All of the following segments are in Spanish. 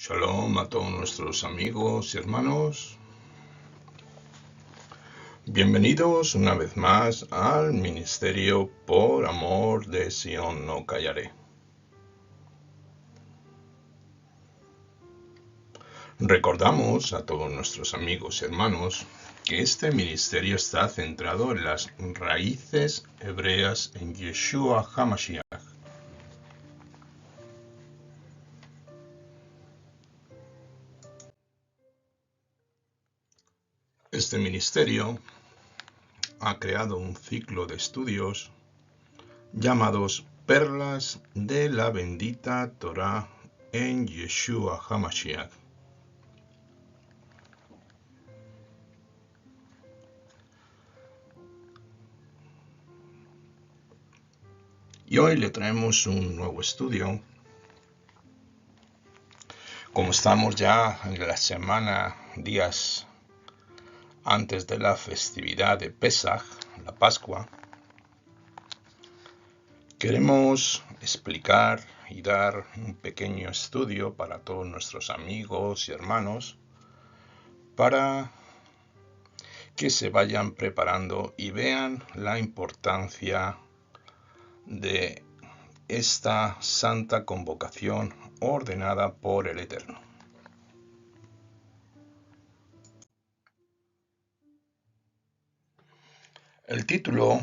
Shalom a todos nuestros amigos y hermanos. Bienvenidos una vez más al Ministerio Por Amor de Sion No Callaré. Recordamos a todos nuestros amigos y hermanos que este ministerio está centrado en las raíces hebreas en Yeshua HaMashiach. Este ministerio ha creado un ciclo de estudios llamados Perlas de la Bendita Torá en Yeshua HaMashiach. Y hoy le traemos un nuevo estudio. Como estamos ya en la semana, días antes de la festividad de Pesaj, la Pascua, queremos explicar y dar un pequeño estudio para todos nuestros amigos y hermanos para que se vayan preparando y vean la importancia de esta santa convocación ordenada por el Eterno. El título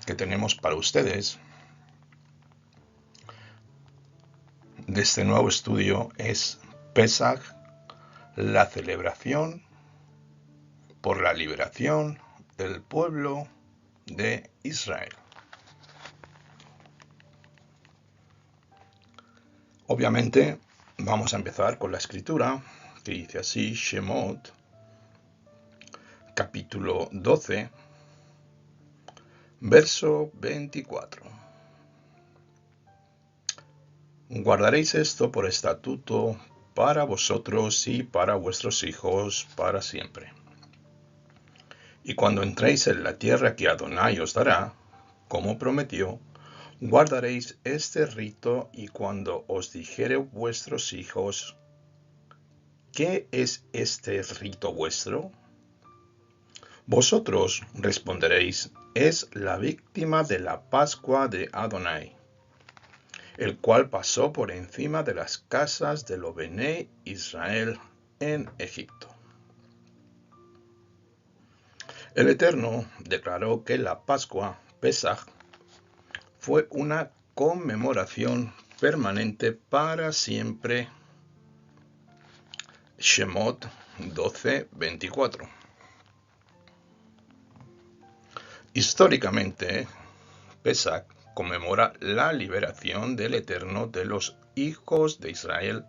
que tenemos para ustedes de este nuevo estudio es Pesaj, la celebración por la liberación del pueblo de Israel. Obviamente vamos a empezar con la escritura que dice así, Shemot, capítulo 12, verso 24. Guardaréis esto por estatuto para vosotros y para vuestros hijos para siempre. Y cuando entréis en la tierra que Adonai os dará, como prometió, guardaréis este rito, y cuando os dijere vuestros hijos, ¿qué es este rito vuestro? Vosotros responderéis, es la víctima de la Pascua de Adonai, el cual pasó por encima de las casas de los Bené Israel en Egipto. El Eterno declaró que la Pascua, Pesaj, fue una conmemoración permanente para siempre. Shemot 12:24. Históricamente, Pesaj conmemora la liberación del Eterno de los hijos de Israel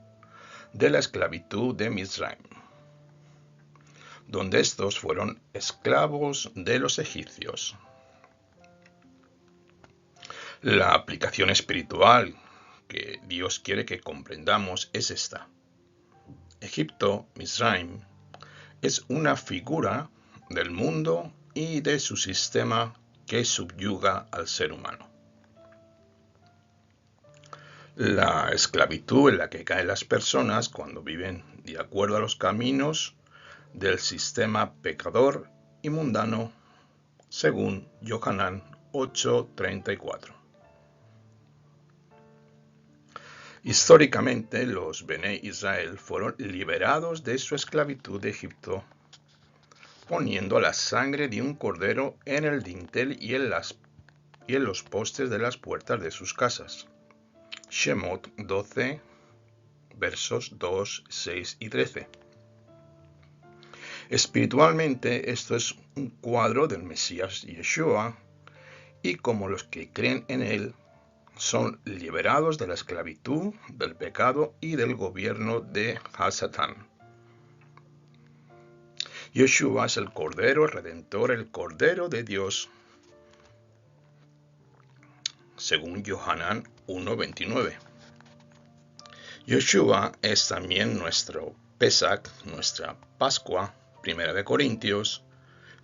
de la esclavitud de Misraim, donde estos fueron esclavos de los egipcios. La aplicación espiritual que Dios quiere que comprendamos es esta. Egipto, Misraim, es una figura del mundo y de su sistema que subyuga al ser humano. La esclavitud en la que caen las personas cuando viven de acuerdo a los caminos del sistema pecador y mundano, según Yohanan 8:34. Históricamente, los Bené Israel fueron liberados de su esclavitud de Egipto, poniendo la sangre de un cordero en el dintel y en los postes de las puertas de sus casas. Shemot 12, versos 2, 6 y 13. Espiritualmente, esto es un cuadro del Mesías Yeshua, y como los que creen en él son liberados de la esclavitud, del pecado y del gobierno de Hasatán. Yeshua es el Cordero Redentor, el Cordero de Dios, según Yohanan 1:29. Yeshua es también nuestro Pesaj, nuestra Pascua, 1 Corintios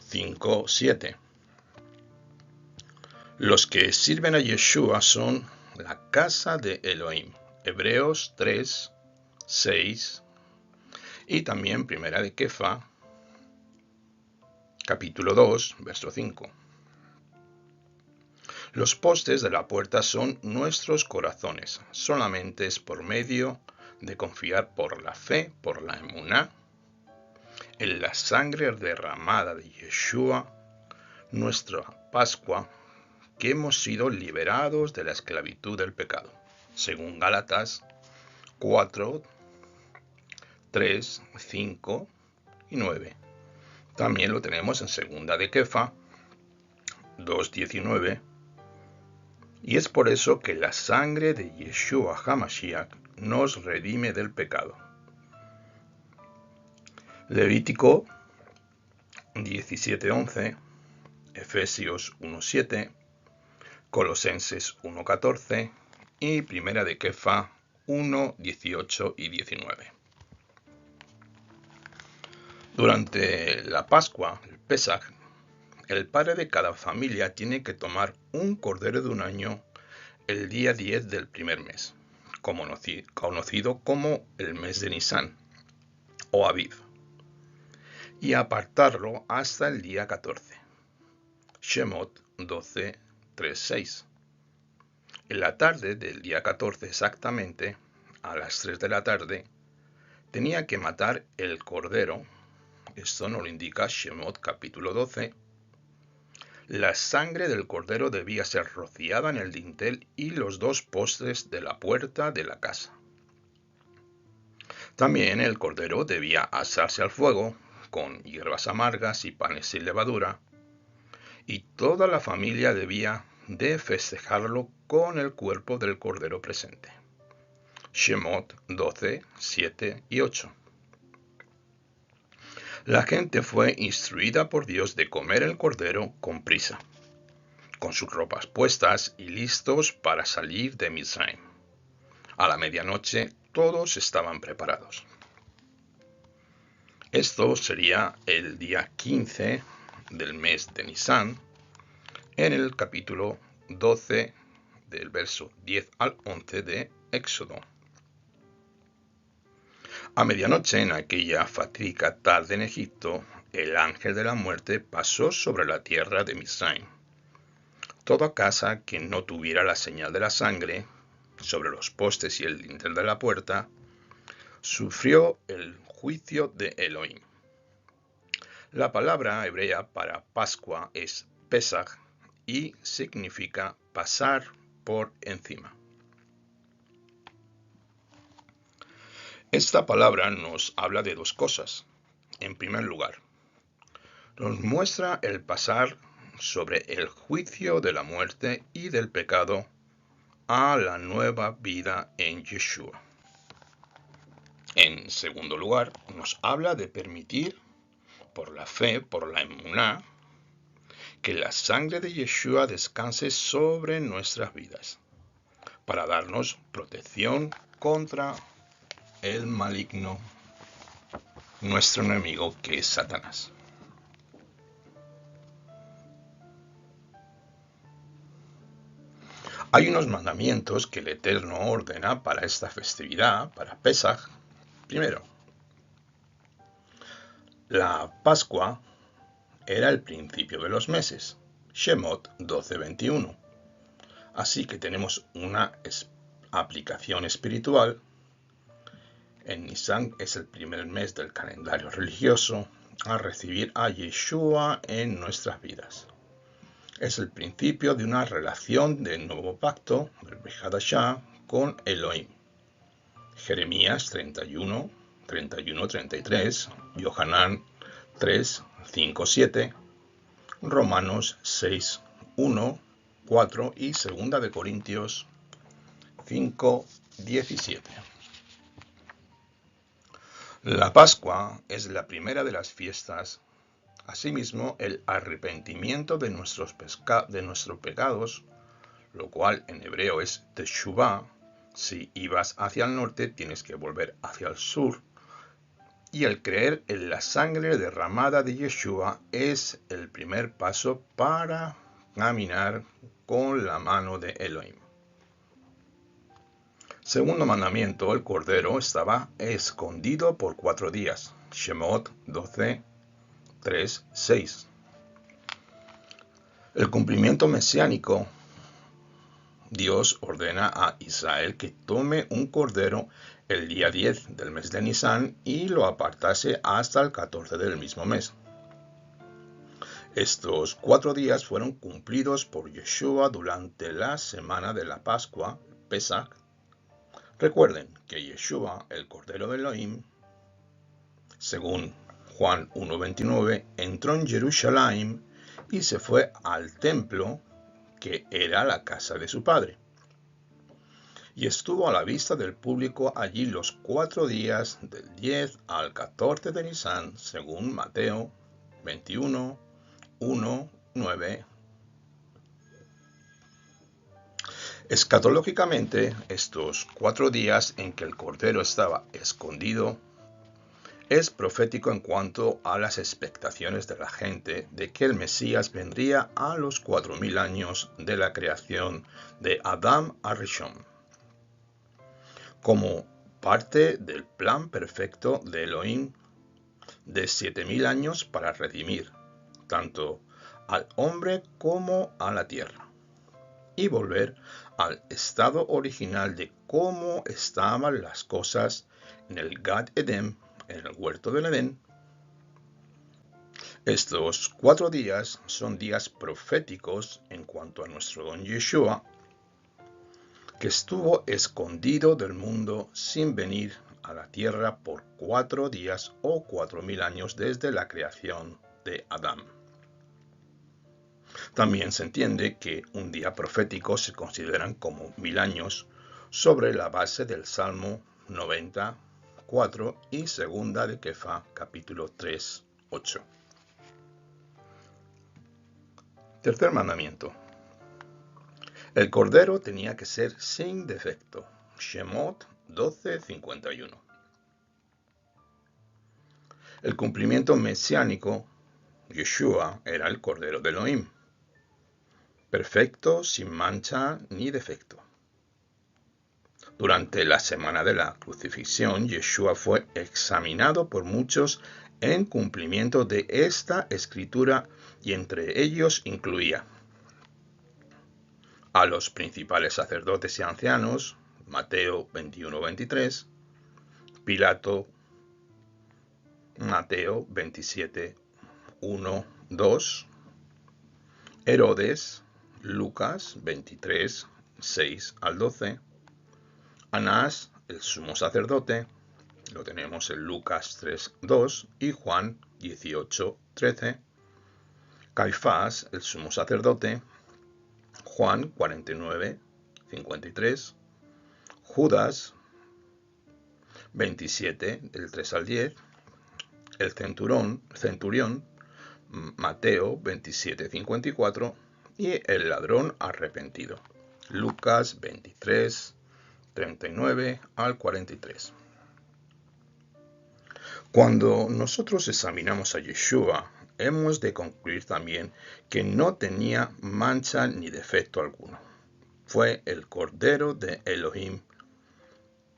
5:7. Los que sirven a Yeshua son la casa de Elohim, Hebreos 3, 6 y también primera de Kefa, capítulo 2, verso 5. Los postes de la puerta son nuestros corazones, solamente es por medio de confiar por la fe, por la emuná, en la sangre derramada de Yeshua, nuestra Pascua, que hemos sido liberados de la esclavitud del pecado, según Gálatas 4, 3, 5 y 9. También lo tenemos en segunda de Kefa 2:19. Y es por eso que la sangre de Yeshua HaMashiach nos redime del pecado. Levítico 17:11, Efesios 1:7, Colosenses 1:14 y primera de Kefa 1:18 y 19. Durante la Pascua, el Pesaj, el padre de cada familia tiene que tomar un cordero de un año el día 10 del primer mes, conocido como el mes de Nisan o Aviv, y apartarlo hasta el día 14. Shemot 12:3-6. En la tarde del día 14 exactamente, a las 3 de la tarde, tenía que matar el cordero. Esto nos lo indica Shemot capítulo 12. La sangre del cordero debía ser rociada en el dintel y los dos postes de la puerta de la casa. También el cordero debía asarse al fuego con hierbas amargas y panes sin levadura, y toda la familia debía de festejarlo con el cuerpo del cordero presente. Shemot 12, 7 y 8. La gente fue instruida por Dios de comer el cordero con prisa, con sus ropas puestas y listos para salir de Mizraim. A la medianoche todos estaban preparados. Esto sería el día 15 del mes de Nisan, en el capítulo 12 del verso 10 al 11 de Éxodo. A medianoche, en aquella fatídica tarde en Egipto, el ángel de la muerte pasó sobre la tierra de Mizraim. Toda casa que no tuviera la señal de la sangre sobre los postes y el dintel de la puerta, sufrió el juicio de Elohim. La palabra hebrea para Pascua es Pesaj y significa pasar por encima. Esta palabra nos habla de dos cosas. En primer lugar, nos muestra el pasar sobre el juicio de la muerte y del pecado a la nueva vida en Yeshua. En segundo lugar, nos habla de permitir, por la fe, por la emuná, que la sangre de Yeshua descanse sobre nuestras vidas, para darnos protección contra el maligno, nuestro enemigo que es Satanás. Hay unos mandamientos que el Eterno ordena para esta festividad, para Pesaj. Primero, la Pascua era el principio de los meses, Shemot 12:21. Así que tenemos una aplicación espiritual. En Nisan es el primer mes del calendario religioso a recibir a Yeshua en nuestras vidas. Es el principio de una relación de nuevo pacto, el Brit Hadashah, con Elohim. Jeremías 31, 33, Yohanan 3, 5, 7, Romanos 6, 1, 4 y 2 de Corintios 5, 17. La Pascua es la primera de las fiestas. Asimismo, el arrepentimiento de nuestros pecados, lo cual en hebreo es teshuvah. Si ibas hacia el norte, tienes que volver hacia el sur. Y el creer en la sangre derramada de Yeshua es el primer paso para caminar con la mano de Elohim. Segundo mandamiento, el cordero estaba escondido por 4 días. Shemot 12, 3, 6. El cumplimiento mesiánico. Dios ordena a Israel que tome un cordero el día 10 del mes de Nisan y lo apartase hasta el 14 del mismo mes. Estos 4 días fueron cumplidos por Yeshua durante la semana de la Pascua, Pesach. Recuerden que Yeshua, el Cordero de Elohim, según Juan 1:29, entró en Jerusalén y se fue al templo, que era la casa de su padre. Y estuvo a la vista del público allí los 4 días del 10 al 14 de Nisan, según Mateo 21, 1, 9. Escatológicamente, estos 4 días en que el Cordero estaba escondido es profético en cuanto a las expectaciones de la gente de que el Mesías vendría a los 4000 años de la creación de Adam Arishon, como parte del plan perfecto de Elohim de 7000 años para redimir tanto al hombre como a la tierra y volver al estado original de cómo estaban las cosas en el Gad Edem, en el huerto del Edén. Estos 4 días son días proféticos en cuanto a nuestro don Yeshua, que estuvo escondido del mundo sin venir a la tierra por 4 días o 4000 años desde la creación de Adán. También se entiende que un día profético se consideran como 1000 años sobre la base del Salmo 94 y segunda de Kefa, capítulo 3, 8. Tercer mandamiento. El cordero tenía que ser sin defecto. Shemot 12:51. El cumplimiento mesiánico. Yeshua era el cordero de Elohim, perfecto, sin mancha ni defecto. Durante la semana de la crucifixión, Yeshua fue examinado por muchos en cumplimiento de esta escritura, y entre ellos incluía a los principales sacerdotes y ancianos, Mateo 21:23, Pilato, Mateo 27:1, 2, Herodes, Lucas 23, 6 al 12, Anás, el sumo sacerdote, lo tenemos en Lucas 3, 2 y Juan 18, 13, Caifás, el sumo sacerdote, Juan 49, 53, Judas 27, del 3 al 10, el centurión, Mateo 27, 54 y el ladrón arrepentido, Lucas 23, 39 al 43. Cuando nosotros examinamos a Yeshua, hemos de concluir también que no tenía mancha ni defecto alguno. Fue el Cordero de Elohim,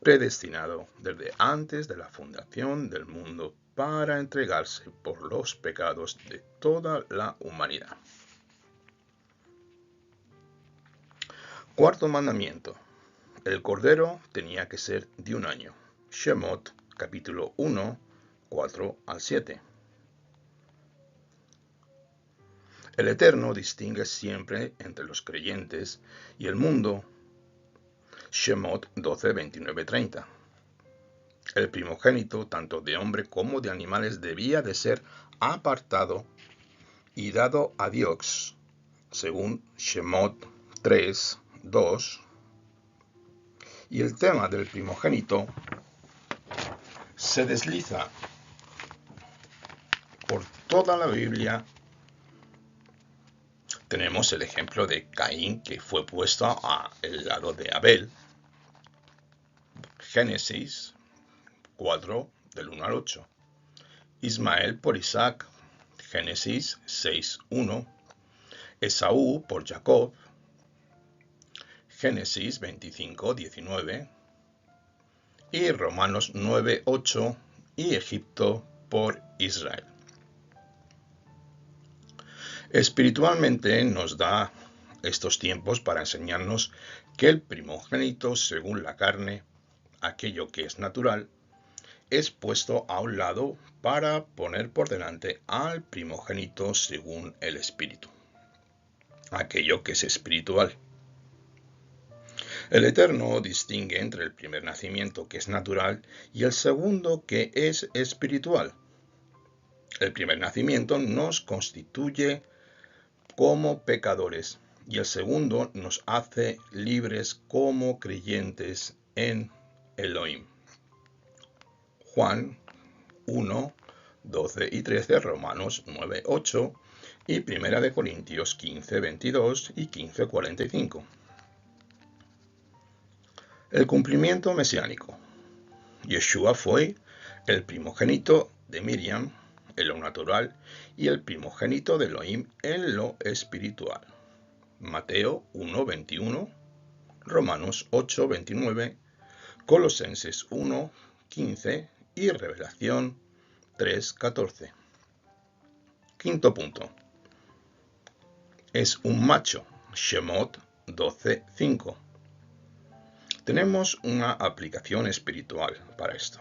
predestinado desde antes de la fundación del mundo para entregarse por los pecados de toda la humanidad. Cuarto mandamiento. El cordero tenía que ser de 1 año. Shemot, capítulo 1, 4 al 7. El Eterno distingue siempre entre los creyentes y el mundo. Shemot 12, 29, 30. El primogénito, tanto de hombre como de animales, debía de ser apartado y dado a Dios, según Shemot 3, 2. Y el tema del primogénito se desliza por toda la Biblia. Tenemos el ejemplo de Caín, que fue puesto al lado de Abel. Génesis 4, del 1 al 8. Ismael por Isaac. Génesis 6, 1. Esaú por Jacob. Génesis 25, 19. y Romanos 9:8 y Egipto por Israel. Espiritualmente nos da estos tiempos para enseñarnos que el primogénito según la carne, aquello que es natural, es puesto a un lado para poner por delante al primogénito según el espíritu, aquello que es espiritual. El Eterno distingue entre el primer nacimiento, que es natural, y el segundo, que es espiritual. El primer nacimiento nos constituye como pecadores y el segundo nos hace libres como creyentes en Elohim. Juan 1, 12 y 13, Romanos 9, 8 y 1 Corintios 15, 22 y 15, 45. El cumplimiento mesiánico. Yeshua fue el primogénito de Miriam en lo natural y el primogénito de Elohim en lo espiritual. Mateo 1, 21, Romanos 8, 29, Colosenses 1, 15 y Revelación 3, 14. Quinto punto. Es un macho. Shemot 12, 5. Tenemos una aplicación espiritual para esto.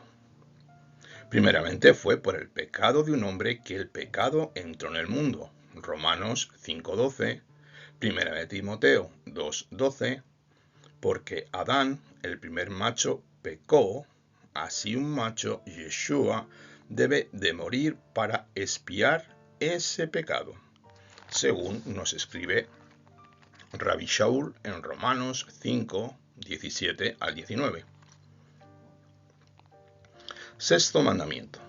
Primeramente fue por el pecado de un hombre que el pecado entró en el mundo. Romanos 5:12, 1 Timoteo 2:12, porque Adán, el primer macho, pecó, así un macho, Yeshua, debe de morir para expiar ese pecado, según nos escribe Rabbi Shaul en Romanos 5, 17 al 19. Sexto mandamiento.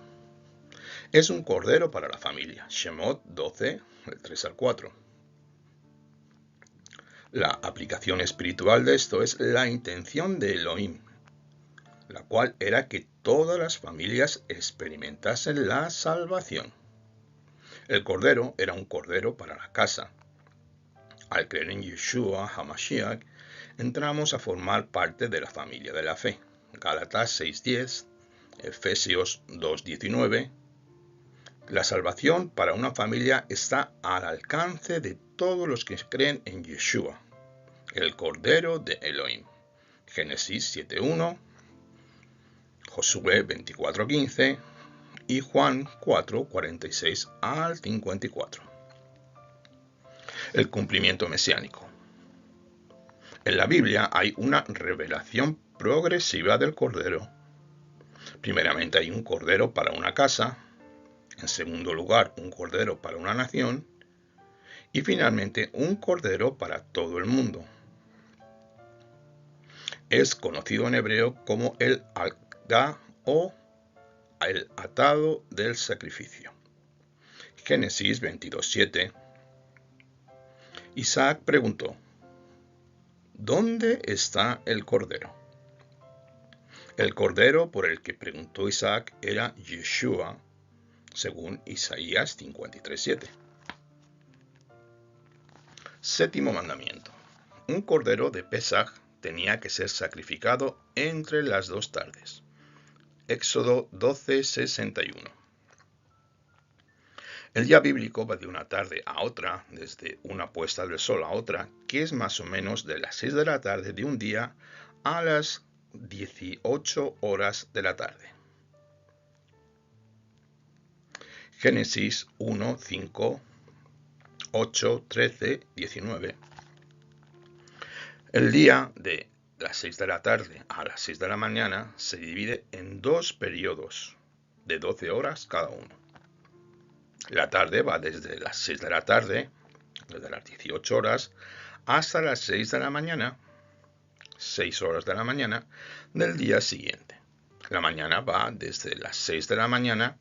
Es un cordero para la familia. Shemot 12, del 3 al 4. La aplicación espiritual de esto es la intención de Elohim, la cual era que todas las familias experimentasen la salvación. El cordero era un cordero para la casa. Al creer en Yeshua HaMashiach, entramos a formar parte de la familia de la fe. Gálatas 6:10, Efesios 2:19. La salvación para una familia está al alcance de todos los que creen en Yeshua, el Cordero de Elohim. Génesis 7:1, Josué 24:15 y Juan 4:46 al 54. El cumplimiento mesiánico. En la Biblia hay una revelación progresiva del Cordero. Primeramente hay un Cordero para una casa, en segundo lugar un Cordero para una nación y finalmente un Cordero para todo el mundo. Es conocido en hebreo como el Agda o el atado del sacrificio. Génesis 22:7. Isaac preguntó: ¿dónde está el cordero? El cordero por el que preguntó Isaac era Yeshua, según Isaías 53:7. Séptimo mandamiento. Un cordero de Pesaj tenía que ser sacrificado entre las dos tardes. Éxodo 12:61. El día bíblico va de una tarde a otra, desde una puesta del sol a otra, que es más o menos de las 6 de la tarde de un día a las 18 horas de la tarde. Génesis 1, 5, 8, 13, 19. El día de las 6 de la tarde a las 6 de la mañana se divide en dos periodos de 12 horas cada uno. La tarde va desde las 6 de la tarde, desde las 18 horas, hasta las 6 de la mañana, 6 horas de la mañana del día siguiente. La mañana va desde las 6 de la mañana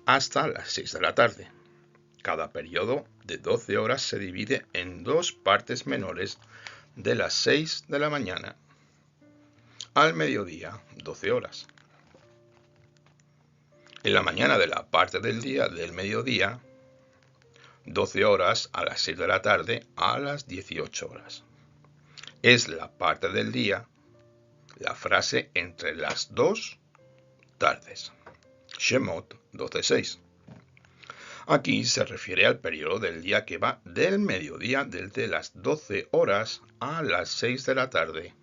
hasta las 6 de la tarde. Cada periodo de 12 horas se divide en dos partes menores de las 6 de la mañana al mediodía, 12 horas. En la mañana de la parte del día del mediodía, 12 horas a las 6 de la tarde a las 18 horas. Es la parte del día la frase entre las dos tardes. Shemot 12:6. Aquí se refiere al periodo del día que va del mediodía, desde las 12 horas a las 6 de la tarde,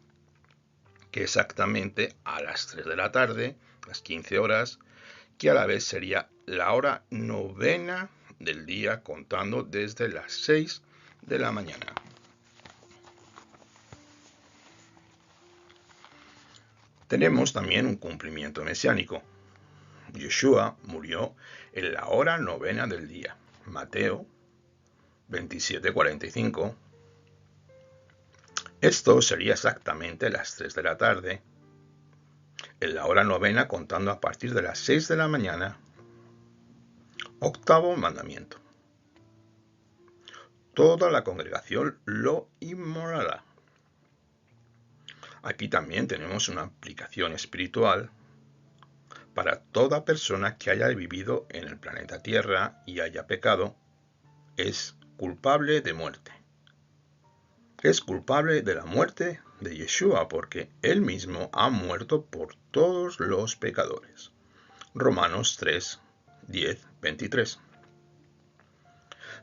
que exactamente a las 3 de la tarde, las 15 horas, que a la vez sería la hora novena del día, contando desde las 6 de la mañana. Tenemos también un cumplimiento mesiánico. Yeshua murió en la hora novena del día. Mateo 27:45. Esto sería exactamente las 3 de la tarde, en la hora novena contando a partir de las 6 de la mañana. Octavo mandamiento. Toda la congregación lo inmolará. Aquí también tenemos una aplicación espiritual para toda persona que haya vivido en el planeta Tierra y haya pecado. Es culpable de muerte. Es culpable de la muerte de Yeshua porque él mismo ha muerto por todos los pecadores. Romanos 3, 10, 23.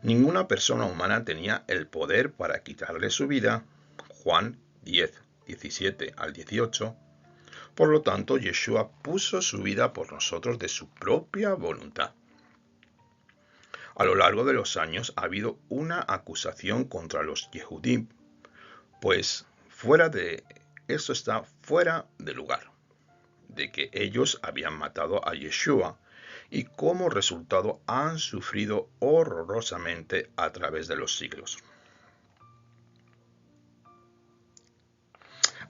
Ninguna persona humana tenía el poder para quitarle su vida. Juan 10, 17 al 18. Por lo tanto, Yeshua puso su vida por nosotros de su propia voluntad. A lo largo de los años ha habido una acusación contra los Yehudim, pues eso está fuera de lugar, de que ellos habían matado a Yeshua y como resultado han sufrido horrorosamente a través de los siglos.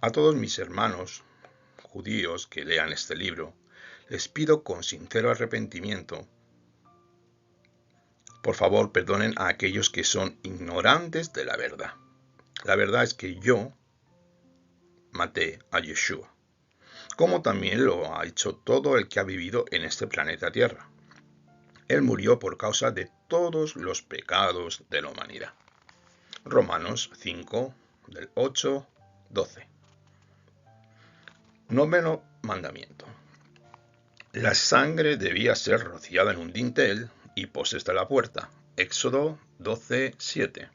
A todos mis hermanos judíos que lean este libro, les pido con sincero arrepentimiento, por favor perdonen a aquellos que son ignorantes de la verdad. La verdad es que yo maté a Yeshua, como también lo ha hecho todo el que ha vivido en este planeta Tierra. Él murió por causa de todos los pecados de la humanidad. Romanos 5, del 8, 12. Noveno mandamiento. La sangre debía ser rociada en un dintel y postes de la puerta. Éxodo 12, 7.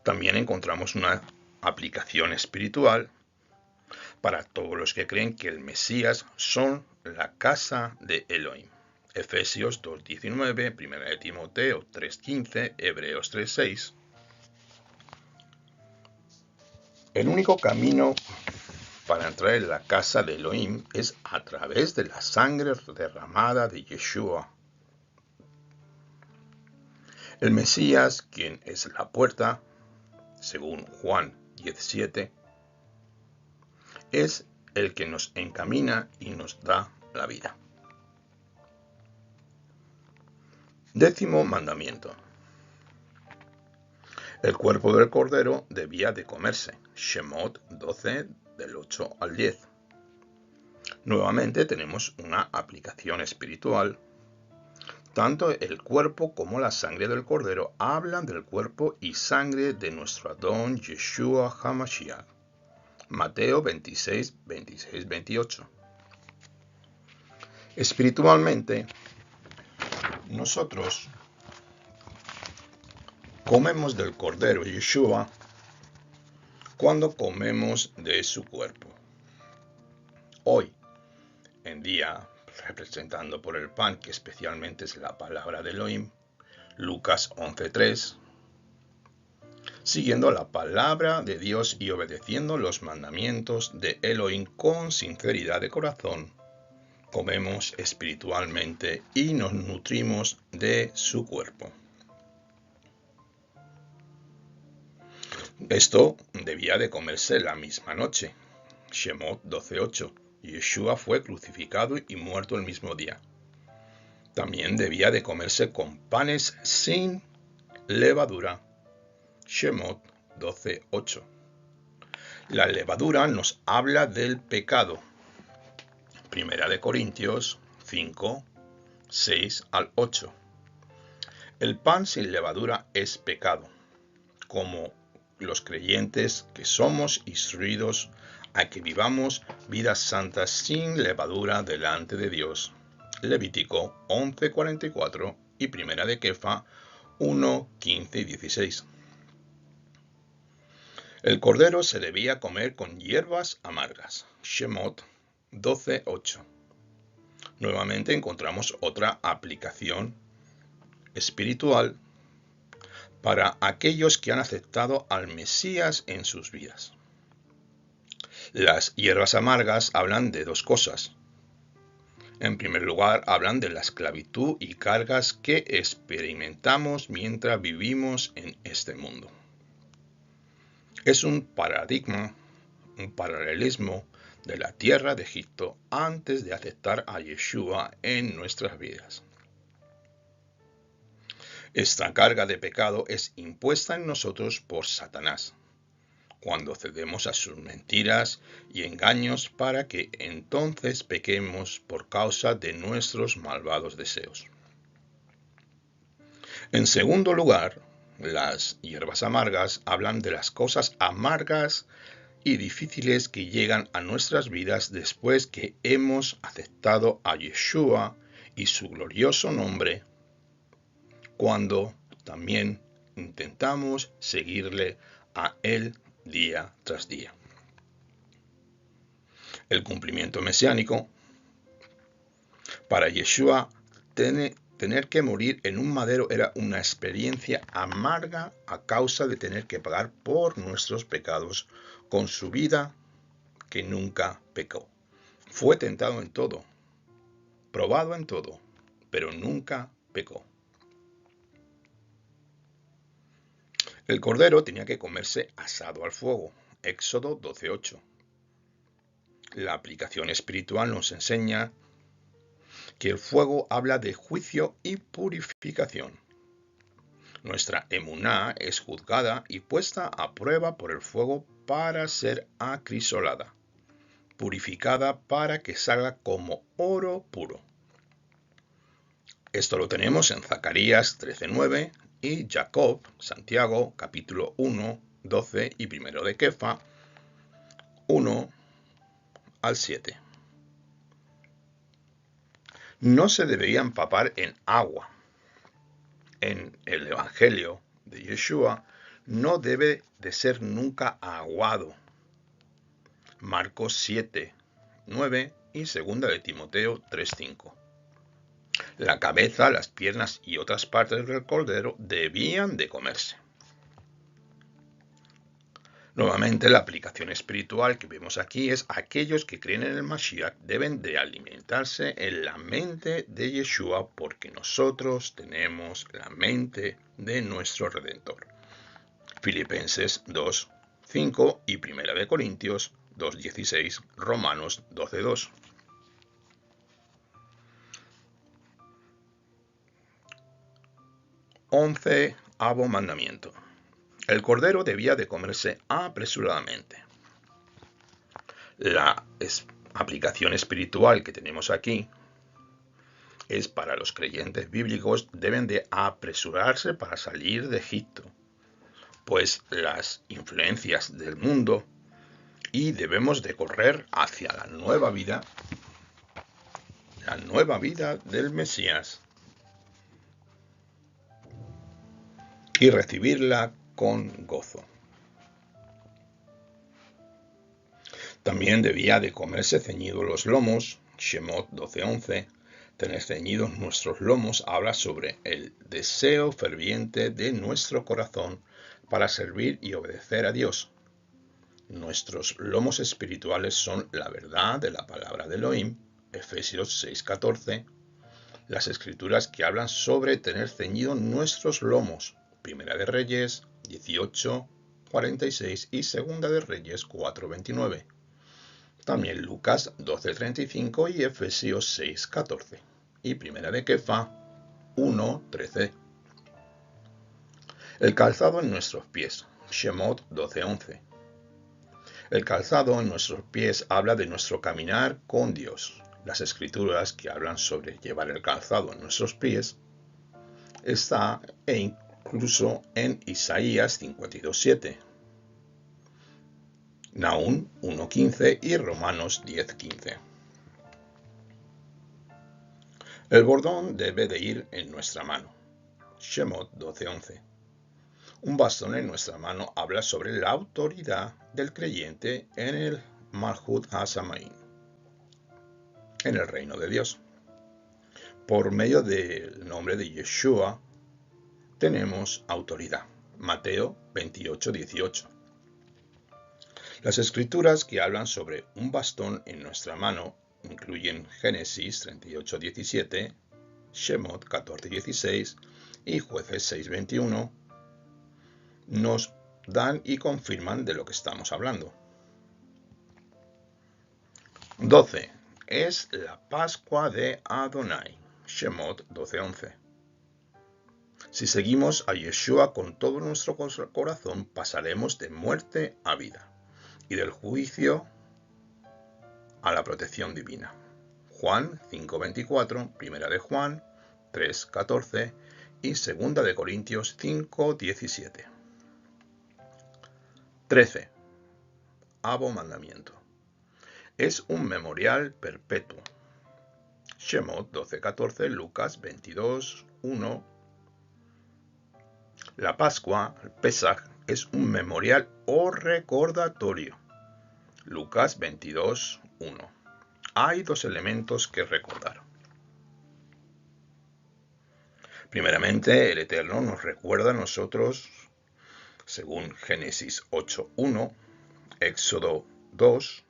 También encontramos una aplicación espiritual para todos los que creen que el Mesías son la casa de Elohim. Efesios 2:19, 1 Timoteo 3:15, Hebreos 3:6. El único camino para entrar en la casa de Elohim es a través de la sangre derramada de Yeshua. El Mesías, quien es la puerta, según Juan 17, es el que nos encamina y nos da la vida. Décimo mandamiento. El cuerpo del cordero debía de comerse. Shemot 12, del 8 al 10. Nuevamente tenemos una aplicación espiritual. Tanto el cuerpo como la sangre del cordero hablan del cuerpo y sangre de nuestro Adón Yeshua HaMashiach. Mateo 26, 26, 28. Espiritualmente, nosotros comemos del cordero Yeshua cuando comemos de su cuerpo. Hoy en día, representando por el pan, que especialmente es la palabra de Elohim, Lucas 11:3, siguiendo la palabra de Dios y obedeciendo los mandamientos de Elohim con sinceridad de corazón, comemos espiritualmente y nos nutrimos de su cuerpo. Esto debía de comerse la misma noche. Shemot 12:8. Yeshua fue crucificado y muerto el mismo día. También debía de comerse con panes sin levadura. Shemot 12:8. La levadura nos habla del pecado. Primera de Corintios 5, 6 al 8. El pan sin levadura es pecado, como los creyentes que somos instruidos a que vivamos vidas santas sin levadura delante de Dios. Levítico 11:44 y Primera de Kefa 1:15 y 16. El cordero se debía comer con hierbas amargas. Shemot 12:8. Nuevamente encontramos otra aplicación espiritual para aquellos que han aceptado al Mesías en sus vidas. Las hierbas amargas hablan de dos cosas. En primer lugar, hablan de la esclavitud y cargas que experimentamos mientras vivimos en este mundo. Es un paradigma, un paralelismo de la tierra de Egipto antes de aceptar a Yeshua en nuestras vidas. Esta carga de pecado es impuesta en nosotros por Satanás, cuando cedemos a sus mentiras y engaños para que entonces pequemos por causa de nuestros malvados deseos. En segundo lugar, las hierbas amargas hablan de las cosas amargas y difíciles que llegan a nuestras vidas después que hemos aceptado a Yeshua y su glorioso nombre, cuando también intentamos seguirle a Él día tras día. El cumplimiento mesiánico. Para Yeshua, tener que morir en un madero era una experiencia amarga a causa de tener que pagar por nuestros pecados con su vida que nunca pecó. Fue tentado en todo, probado en todo, pero nunca pecó. El cordero tenía que comerse asado al fuego. Éxodo 12:8. La aplicación espiritual nos enseña que el fuego habla de juicio y purificación. Nuestra emuná es juzgada y puesta a prueba por el fuego para ser acrisolada, purificada para que salga como oro puro. Esto lo tenemos en Zacarías 13:9 y Jacob, Santiago, capítulo 1, 12 y primero de Kefa 1 al 7. No se debería empapar en agua. En el Evangelio de Yeshua no debe de ser nunca aguado. Marcos 7:9 y 2 de Timoteo 3:5. La cabeza, las piernas y otras partes del cordero debían de comerse. Nuevamente, la aplicación espiritual que vemos aquí es aquellos que creen en el Mashiach deben de alimentarse en la mente de Yeshua porque nosotros tenemos la mente de nuestro Redentor. Filipenses 2:5 y 1 de Corintios 2:16, Romanos 12:2. Onceavo mandamiento. El cordero debía de comerse apresuradamente. La aplicación espiritual que tenemos aquí es para los creyentes bíblicos deben de apresurarse para salir de Egipto, pues las influencias del mundo y debemos de correr hacia la nueva vida del Mesías y recibirla con gozo. También debía de comerse ceñidos los lomos. Shemot 12:11. Tener ceñidos nuestros lomos habla sobre el deseo ferviente de nuestro corazón para servir y obedecer a Dios. Nuestros lomos espirituales son la verdad de la palabra de Elohim, Efesios 6:14. Las escrituras que hablan sobre tener ceñidos nuestros lomos, Primera de Reyes 18:46 y Segunda de Reyes 4:29. También Lucas 12:35 y Efesios 6:14 y Primera de Kefa 1:13. El calzado en nuestros pies, Shemot 12:11. El calzado en nuestros pies habla de nuestro caminar con Dios. Las escrituras que hablan sobre llevar el calzado en nuestros pies está incluso en Isaías 52:7. Nahum 1:15 y Romanos 10:15. El bordón debe de ir en nuestra mano. Shemot 12:11. Un bastón en nuestra mano habla sobre la autoridad del creyente en el Malhut HaShamayim, en el reino de Dios. Por medio del nombre de Yeshua tenemos autoridad. Mateo 28:18. Las escrituras que hablan sobre un bastón en nuestra mano incluyen Génesis 38:17, Shemot 14:16 y Jueces 6:21. Nos dan y confirman de lo que estamos hablando. 12. Es la Pascua de Adonai. Shemot 12:11. Si seguimos a Yeshua con todo nuestro corazón, pasaremos de muerte a vida y del juicio a la protección divina. Juan 5:24, Primera de Juan 3:14 y Segunda de Corintios 5:17. 13. Avo mandamiento. Es un memorial perpetuo. Shemot 12:14, Lucas 22:1. La Pascua, el Pesaj, es un memorial o recordatorio. Lucas 22:1. Hay dos elementos que recordar. Primeramente, el Eterno nos recuerda a nosotros, según Génesis 8:1, Éxodo 2,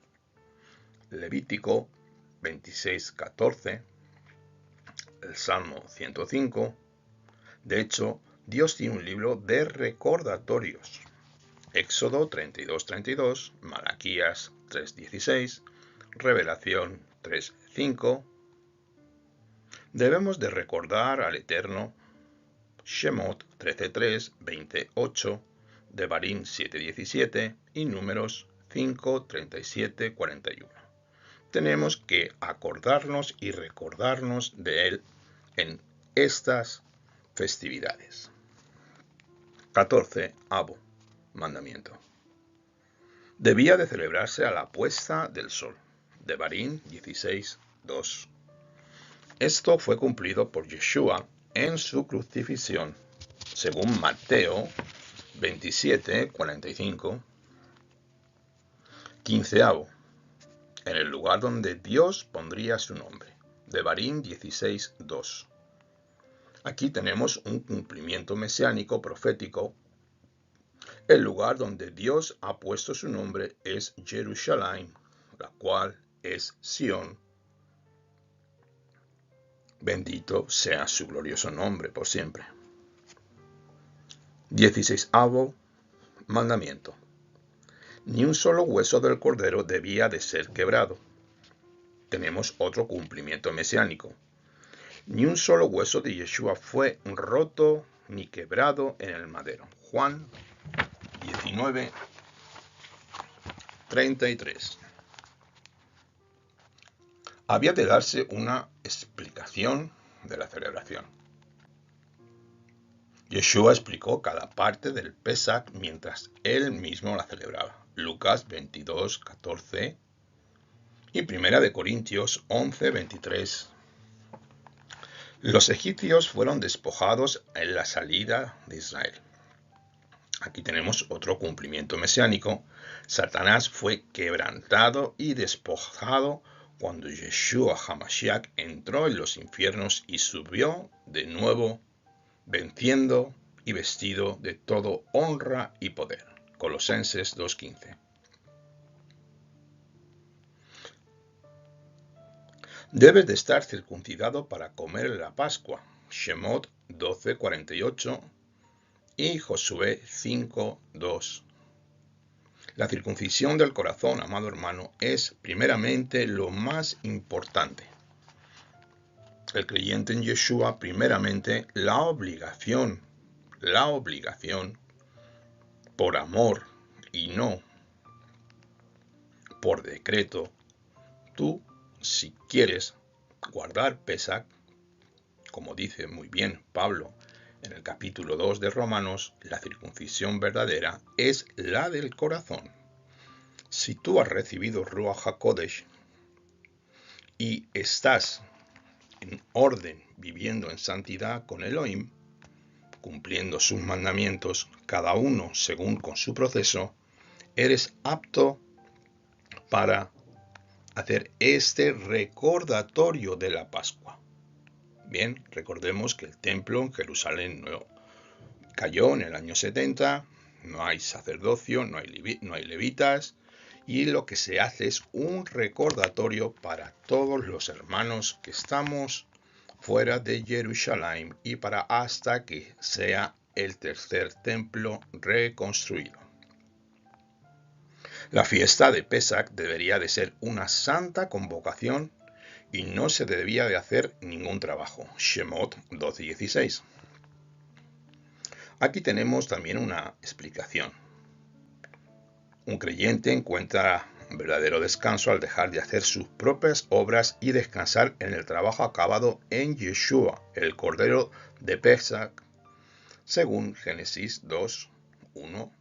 Levítico 26:14, el Salmo 105. De hecho, Dios tiene un libro de recordatorios. Éxodo 32:32, Malaquías 3:16, Revelación 3:5. Debemos de recordar al Eterno. Shemot 13:3, 20:8, Devarim 7:17 y Números 5:37, 41. Tenemos que acordarnos y recordarnos de Él en estas festividades. 14. Avo, mandamiento. Debía de celebrarse a la puesta del sol. Devarim 16:2. Esto fue cumplido por Yeshua en su crucifixión, según Mateo 27:45. 15. En el lugar donde Dios pondría su nombre. Devarim 16:2. Aquí tenemos un cumplimiento mesiánico profético. El lugar donde Dios ha puesto su nombre es Jerusalén, la cual es Sión. Bendito sea su glorioso nombre por siempre. 16. Mandamiento. Ni un solo hueso del cordero debía de ser quebrado. Tenemos otro cumplimiento mesiánico. Ni un solo hueso de Yeshua fue roto ni quebrado en el madero. Juan 19:33. Había de darse una explicación de la celebración. Yeshua explicó cada parte del Pesaj mientras él mismo la celebraba. Lucas 22:14 y Primera de Corintios 11:23. Los egipcios fueron despojados en la salida de Israel. Aquí tenemos otro cumplimiento mesiánico. Satanás fue quebrantado y despojado cuando Yeshua HaMashiach entró en los infiernos y subió de nuevo, venciendo y vestido de todo honra y poder. Colosenses 2:15. Debes de estar circuncidado para comer la Pascua. Shemot 12:48 y Josué 5:2. La circuncisión del corazón, amado hermano, es primeramente lo más importante. El creyente en Yeshua, primeramente, la obligación, por amor y no por decreto. Tú, si quieres guardar Pesaj, como dice muy bien Pablo en el capítulo 2 de Romanos, la circuncisión verdadera es la del corazón. Si tú has recibido Ruach HaKodesh y estás en orden, viviendo en santidad con Elohim, cumpliendo sus mandamientos, cada uno según con su proceso, eres apto para hacer este recordatorio de la Pascua. Bien, recordemos que el templo en Jerusalén no cayó en el año 70, no hay sacerdocio, no hay levitas, y lo que se hace es un recordatorio para todos los hermanos que estamos fuera de Jerusalén y para hasta que sea el tercer templo reconstruido. La fiesta de Pesach debería de ser una santa convocación y no se debía de hacer ningún trabajo. Shemot 12:16. Aquí tenemos también una explicación. Un creyente encuentra verdadero descanso al dejar de hacer sus propias obras y descansar en el trabajo acabado en Yeshua, el Cordero de Pesach, según Génesis 2:1,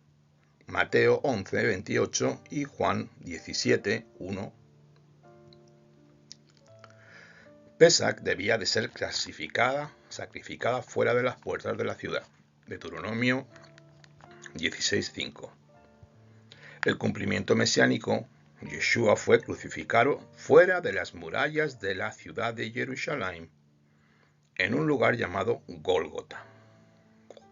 Mateo 11:28 y Juan 17:1. Pesach debía de ser sacrificada fuera de las puertas de la ciudad. Deuteronomio 16:5. El cumplimiento mesiánico, Yeshua fue crucificado fuera de las murallas de la ciudad de Jerusalén, en un lugar llamado Gólgota.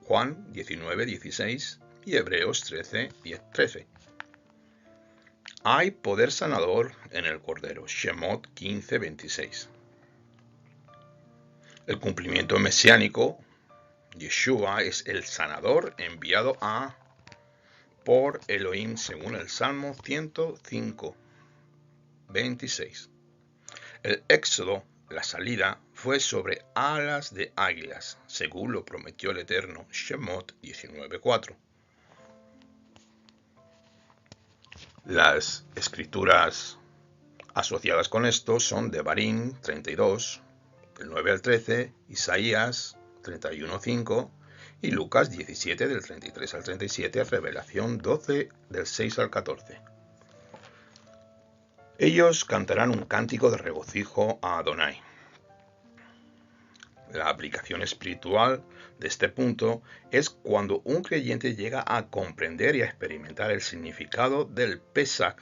Juan 19:16 y Hebreos 13:13. Hay poder sanador en el Cordero. Shemot 15:26. El cumplimiento mesiánico, Yeshua es el sanador enviado por Elohim según el Salmo 105:26. El éxodo, la salida, fue sobre alas de águilas, según lo prometió el Eterno. Shemot 19:4. Las escrituras asociadas con esto son Devarim 32, del 9 al 13, Isaías 31:5 y Lucas 17, del 33 al 37, Revelación 12, del 6 al 14. Ellos cantarán un cántico de regocijo a Adonai. La aplicación espiritual de este punto es cuando un creyente llega a comprender y a experimentar el significado del Pesach.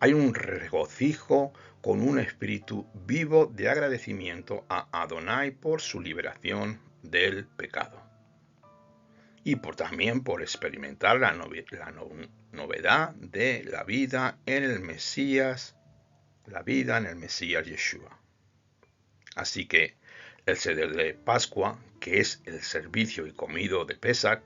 Hay un regocijo con un espíritu vivo de agradecimiento a Adonai por su liberación del pecado. Y también por experimentar la novedad de la vida en el Mesías Yeshua. Así que el Seder de Pascua, que es el servicio y comido de Pesach,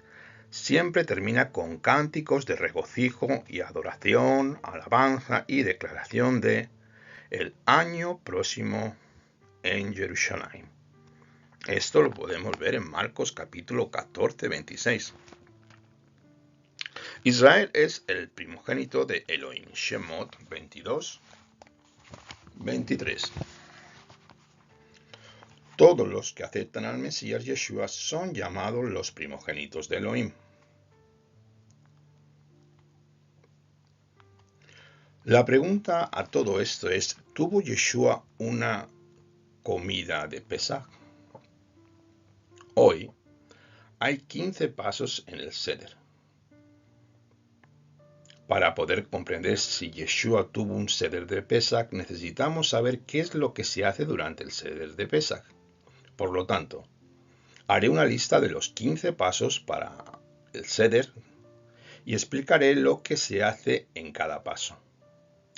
siempre termina con cánticos de regocijo y adoración, alabanza y declaración de el año próximo en Jerusalén. Esto lo podemos ver en Marcos capítulo 14:26. Israel es el primogénito de Elohim. Shemot 22:23. Todos los que aceptan al Mesías Yeshua son llamados los primogénitos de Elohim. La pregunta a todo esto es, ¿tuvo Yeshua una comida de Pesach? Hoy hay 15 pasos en el Seder. Para poder comprender si Yeshua tuvo un Seder de Pesach, necesitamos saber qué es lo que se hace durante el Seder de Pesach. Por lo tanto, haré una lista de los 15 pasos para el Seder y explicaré lo que se hace en cada paso.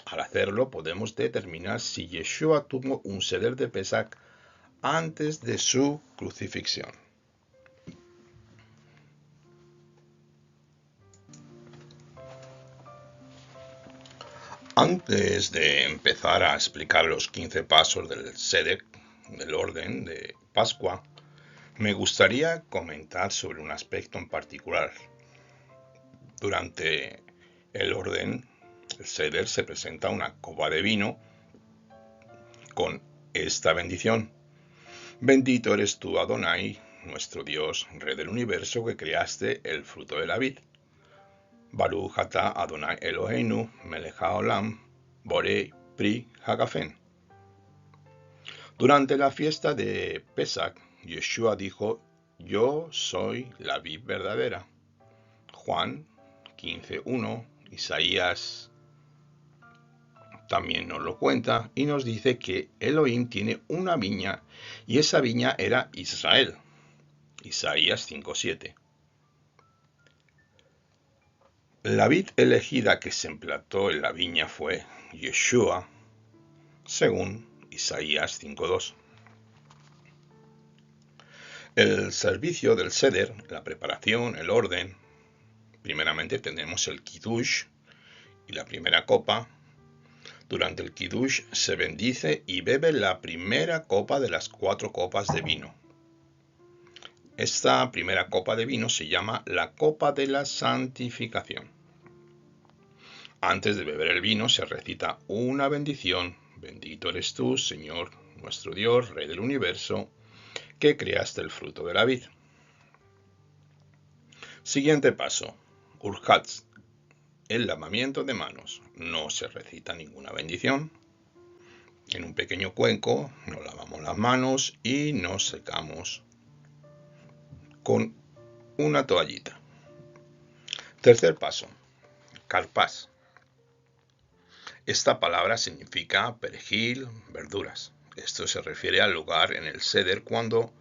Al hacerlo, podemos determinar si Yeshua tuvo un Seder de Pesach antes de su crucifixión. Antes de empezar a explicar los 15 pasos del Seder, del orden de Pascua, me gustaría comentar sobre un aspecto en particular. Durante el orden, el Seder, se presenta una copa de vino con esta bendición. Bendito eres tú, Adonai, nuestro Dios, Rey del universo, que creaste el fruto de la vid. Baruch atah Adonai Eloheinu melech haolam borei pri hagafen. Durante la fiesta de Pesach, Yeshua dijo, yo soy la vid verdadera. Juan 15:1, Isaías también nos lo cuenta y nos dice que Elohim tiene una viña y esa viña era Israel. Isaías 5:7. La vid elegida que se plantó en la viña fue Yeshua, según Isaías 5:2. El servicio del Seder, la preparación, el orden. Primeramente tenemos el Kiddush y la primera copa. Durante el Kiddush se bendice y bebe la primera copa de las 4 copas de vino. Esta primera copa de vino se llama la copa de la santificación. Antes de beber el vino se recita una bendición. Bendito eres tú, Señor, nuestro Dios, Rey del universo, que creaste el fruto de la vid. Siguiente paso, Urhatz, el lavamiento de manos. No se recita ninguna bendición. En un pequeño cuenco nos lavamos las manos y nos secamos con una toallita. Tercer paso, Karpas. Esta palabra significa perejil, verduras. Esto se refiere al lugar en el Seder cuando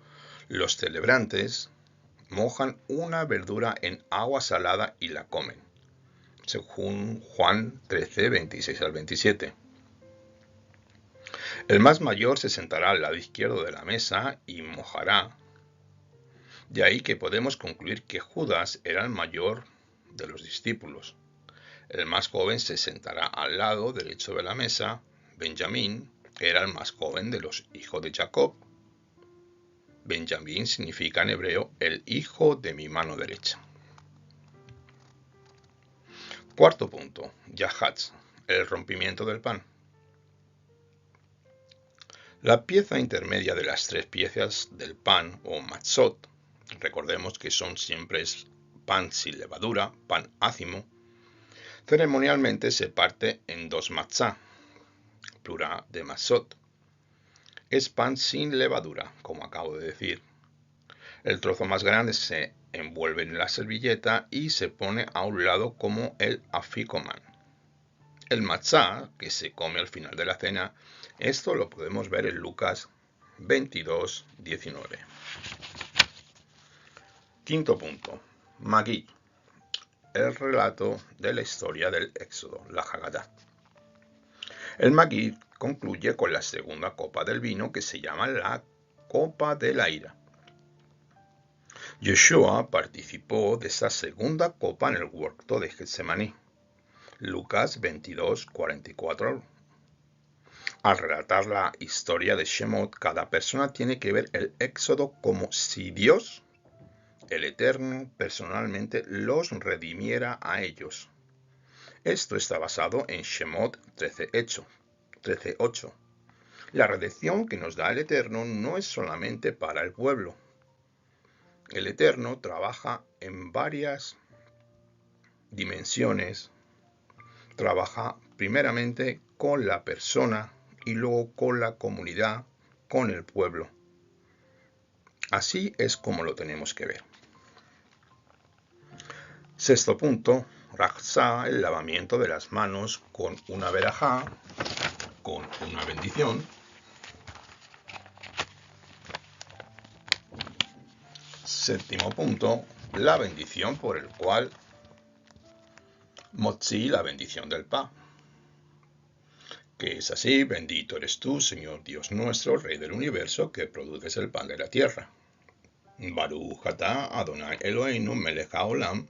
los celebrantes mojan una verdura en agua salada y la comen, según Juan 13, 26 al 27. El más mayor se sentará al lado izquierdo de la mesa y mojará. De ahí que podemos concluir que Judas era el mayor de los discípulos. El más joven se sentará al lado derecho de la mesa. Benjamín era el más joven de los hijos de Jacob. Benjamín significa en hebreo el hijo de mi mano derecha. Cuarto punto, Yahatz, el rompimiento del pan. La pieza intermedia de las 3 piezas del pan o matzot, recordemos que son siempre pan sin levadura, pan ácimo, ceremonialmente se parte en 2 matzá, plural de matzot. Es pan sin levadura, como acabo de decir. El trozo más grande se envuelve en la servilleta y se pone a un lado como el afikoman. El matzá, que se come al final de la cena, esto lo podemos ver en Lucas 22, 19. Quinto punto, Magid, el relato de la historia del Éxodo, la Haggadah. El Magid concluye con la segunda copa del vino que se llama la copa de la ira. Yeshua participó de esta segunda copa en el huerto de Getsemaní. Lucas 22, 44. Al relatar la historia de Shemot, cada persona tiene que ver el Éxodo como si Dios, el Eterno, personalmente los redimiera a ellos. Esto está basado en Shemot 13:8. La redención que nos da el Eterno no es solamente para el pueblo. El Eterno trabaja en varias dimensiones. Trabaja primeramente con la persona y luego con la comunidad, con el pueblo. Así es como lo tenemos que ver. Sexto punto, Rachzá, el lavamiento de las manos con una verajá, con una bendición. Séptimo punto, la bendición por el cual Motzi, la bendición del pan. Que es así, bendito eres tú, Señor Dios nuestro, Rey del universo, que produces el pan de la tierra. Baruch atah Adonai Eloheinu melech haolam,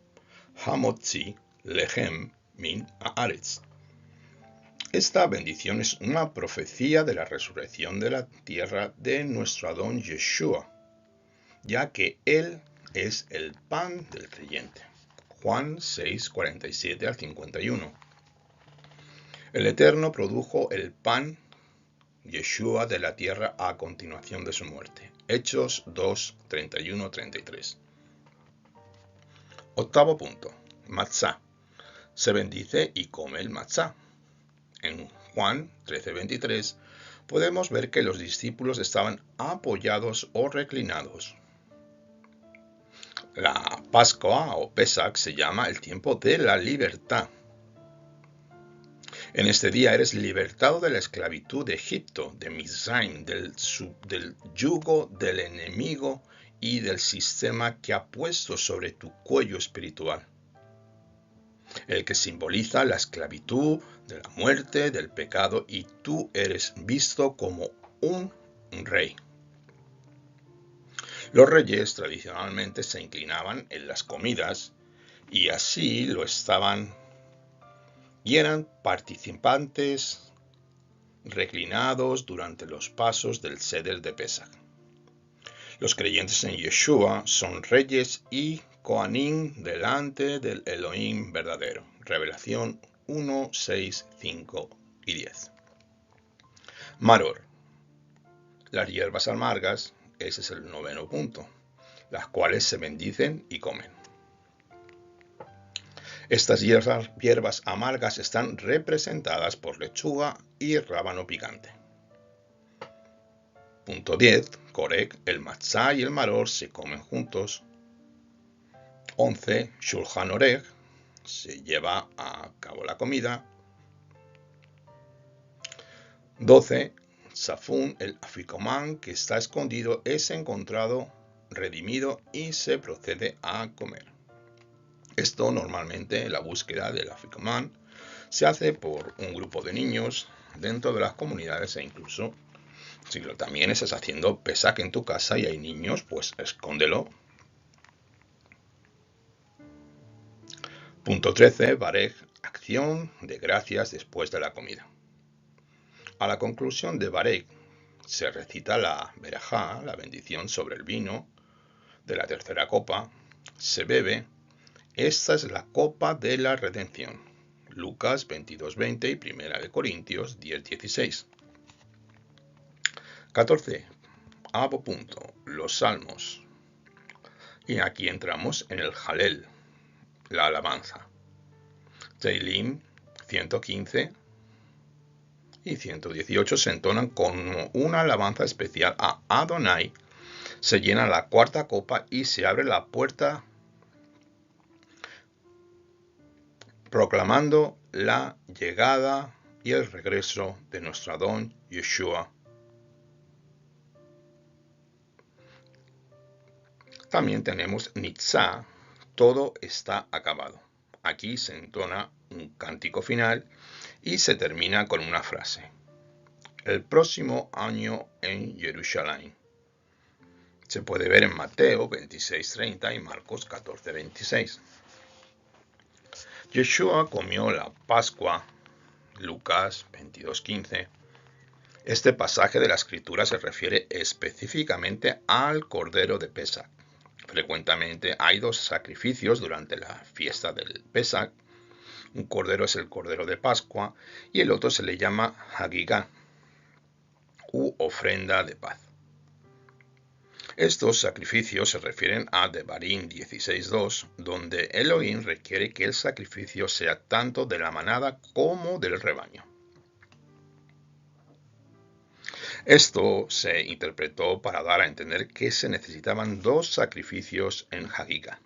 hamotzi lechem min haaretz. Esta bendición es una profecía de la resurrección de la tierra de nuestro Adón Yeshua, ya que Él es el pan del creyente. Juan 6, 47 al 51. El Eterno produjo el pan Yeshua de la tierra a continuación de su muerte. Hechos 2, 31, 33. Octavo punto, Matzá, se bendice y come el matzá. En Juan 13:23 podemos ver que los discípulos estaban apoyados o reclinados. La Pascua o Pesach se llama el tiempo de la libertad. En este día eres libertado de la esclavitud de Egipto, de Mizraim, del yugo del enemigo y del sistema que ha puesto sobre tu cuello espiritual, el que simboliza la esclavitud de la muerte, del pecado, y tú eres visto como un rey. Los reyes tradicionalmente se inclinaban en las comidas y así lo estaban y eran participantes reclinados durante los pasos del Seder de Pesach. Los creyentes en Yeshua son reyes y Kohanim delante del Elohim verdadero. Revelación 1, 6, 5 y 10. Maror. Las hierbas amargas, ese es el 9º punto, las cuales se bendicen y comen. Estas hierbas amargas están representadas por lechuga y rábano picante. Punto 10. Korek, el matzá y el maror se comen juntos. 11. Shulchan Orech, se lleva a cabo la comida. 12. Safún, el afikoman que está escondido, es encontrado, redimido y se procede a comer. Esto normalmente, la búsqueda del afikoman, se hace por un grupo de niños dentro de las comunidades e incluso si también estás haciendo Pesach en tu casa y hay niños, pues escóndelo. Punto 13. Barej, acción de gracias después de la comida. A la conclusión de Barej se recita la berajá, la bendición sobre el vino de la tercera copa. Se bebe. Esta es la copa de la redención. Lucas 22:20 y 1 Corintios 10:16. 14. Punto. Los salmos. Y aquí entramos en el Halel, la alabanza. Teilim 115 y 118 se entonan como una alabanza especial a Adonai. Se llena la cuarta copa y se abre la puerta proclamando la llegada y el regreso de nuestro Adón Yeshua. También tenemos Nitzá, todo está acabado. Aquí se entona un cántico final y se termina con una frase. El próximo año en Jerusalén. Se puede ver en Mateo 26:30 y Marcos 14:26. Yeshua comió la Pascua, Lucas 22:15. Este pasaje de la Escritura se refiere específicamente al Cordero de Pesach. Frecuentemente hay dos sacrificios durante la fiesta del Pesach. Un cordero es el Cordero de Pascua y el otro se le llama Hagigá, u ofrenda de paz. Estos sacrificios se refieren a Devarim 16:2, donde Elohim requiere que el sacrificio sea tanto de la manada como del rebaño. Esto se interpretó para dar a entender que se necesitaban dos sacrificios en Hagigá.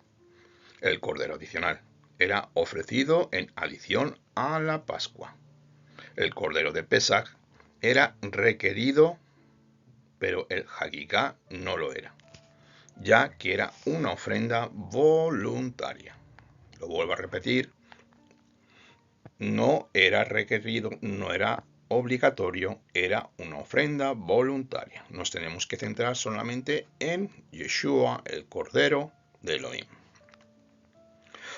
El cordero adicional era ofrecido en adición a la Pascua. El cordero de Pesach era requerido, pero el Hagigá no lo era, ya que era una ofrenda voluntaria. Lo vuelvo a repetir, no era requerido, no era obligatorio, era una ofrenda voluntaria. Nos tenemos que centrar solamente en Yeshua, el Cordero de Elohim.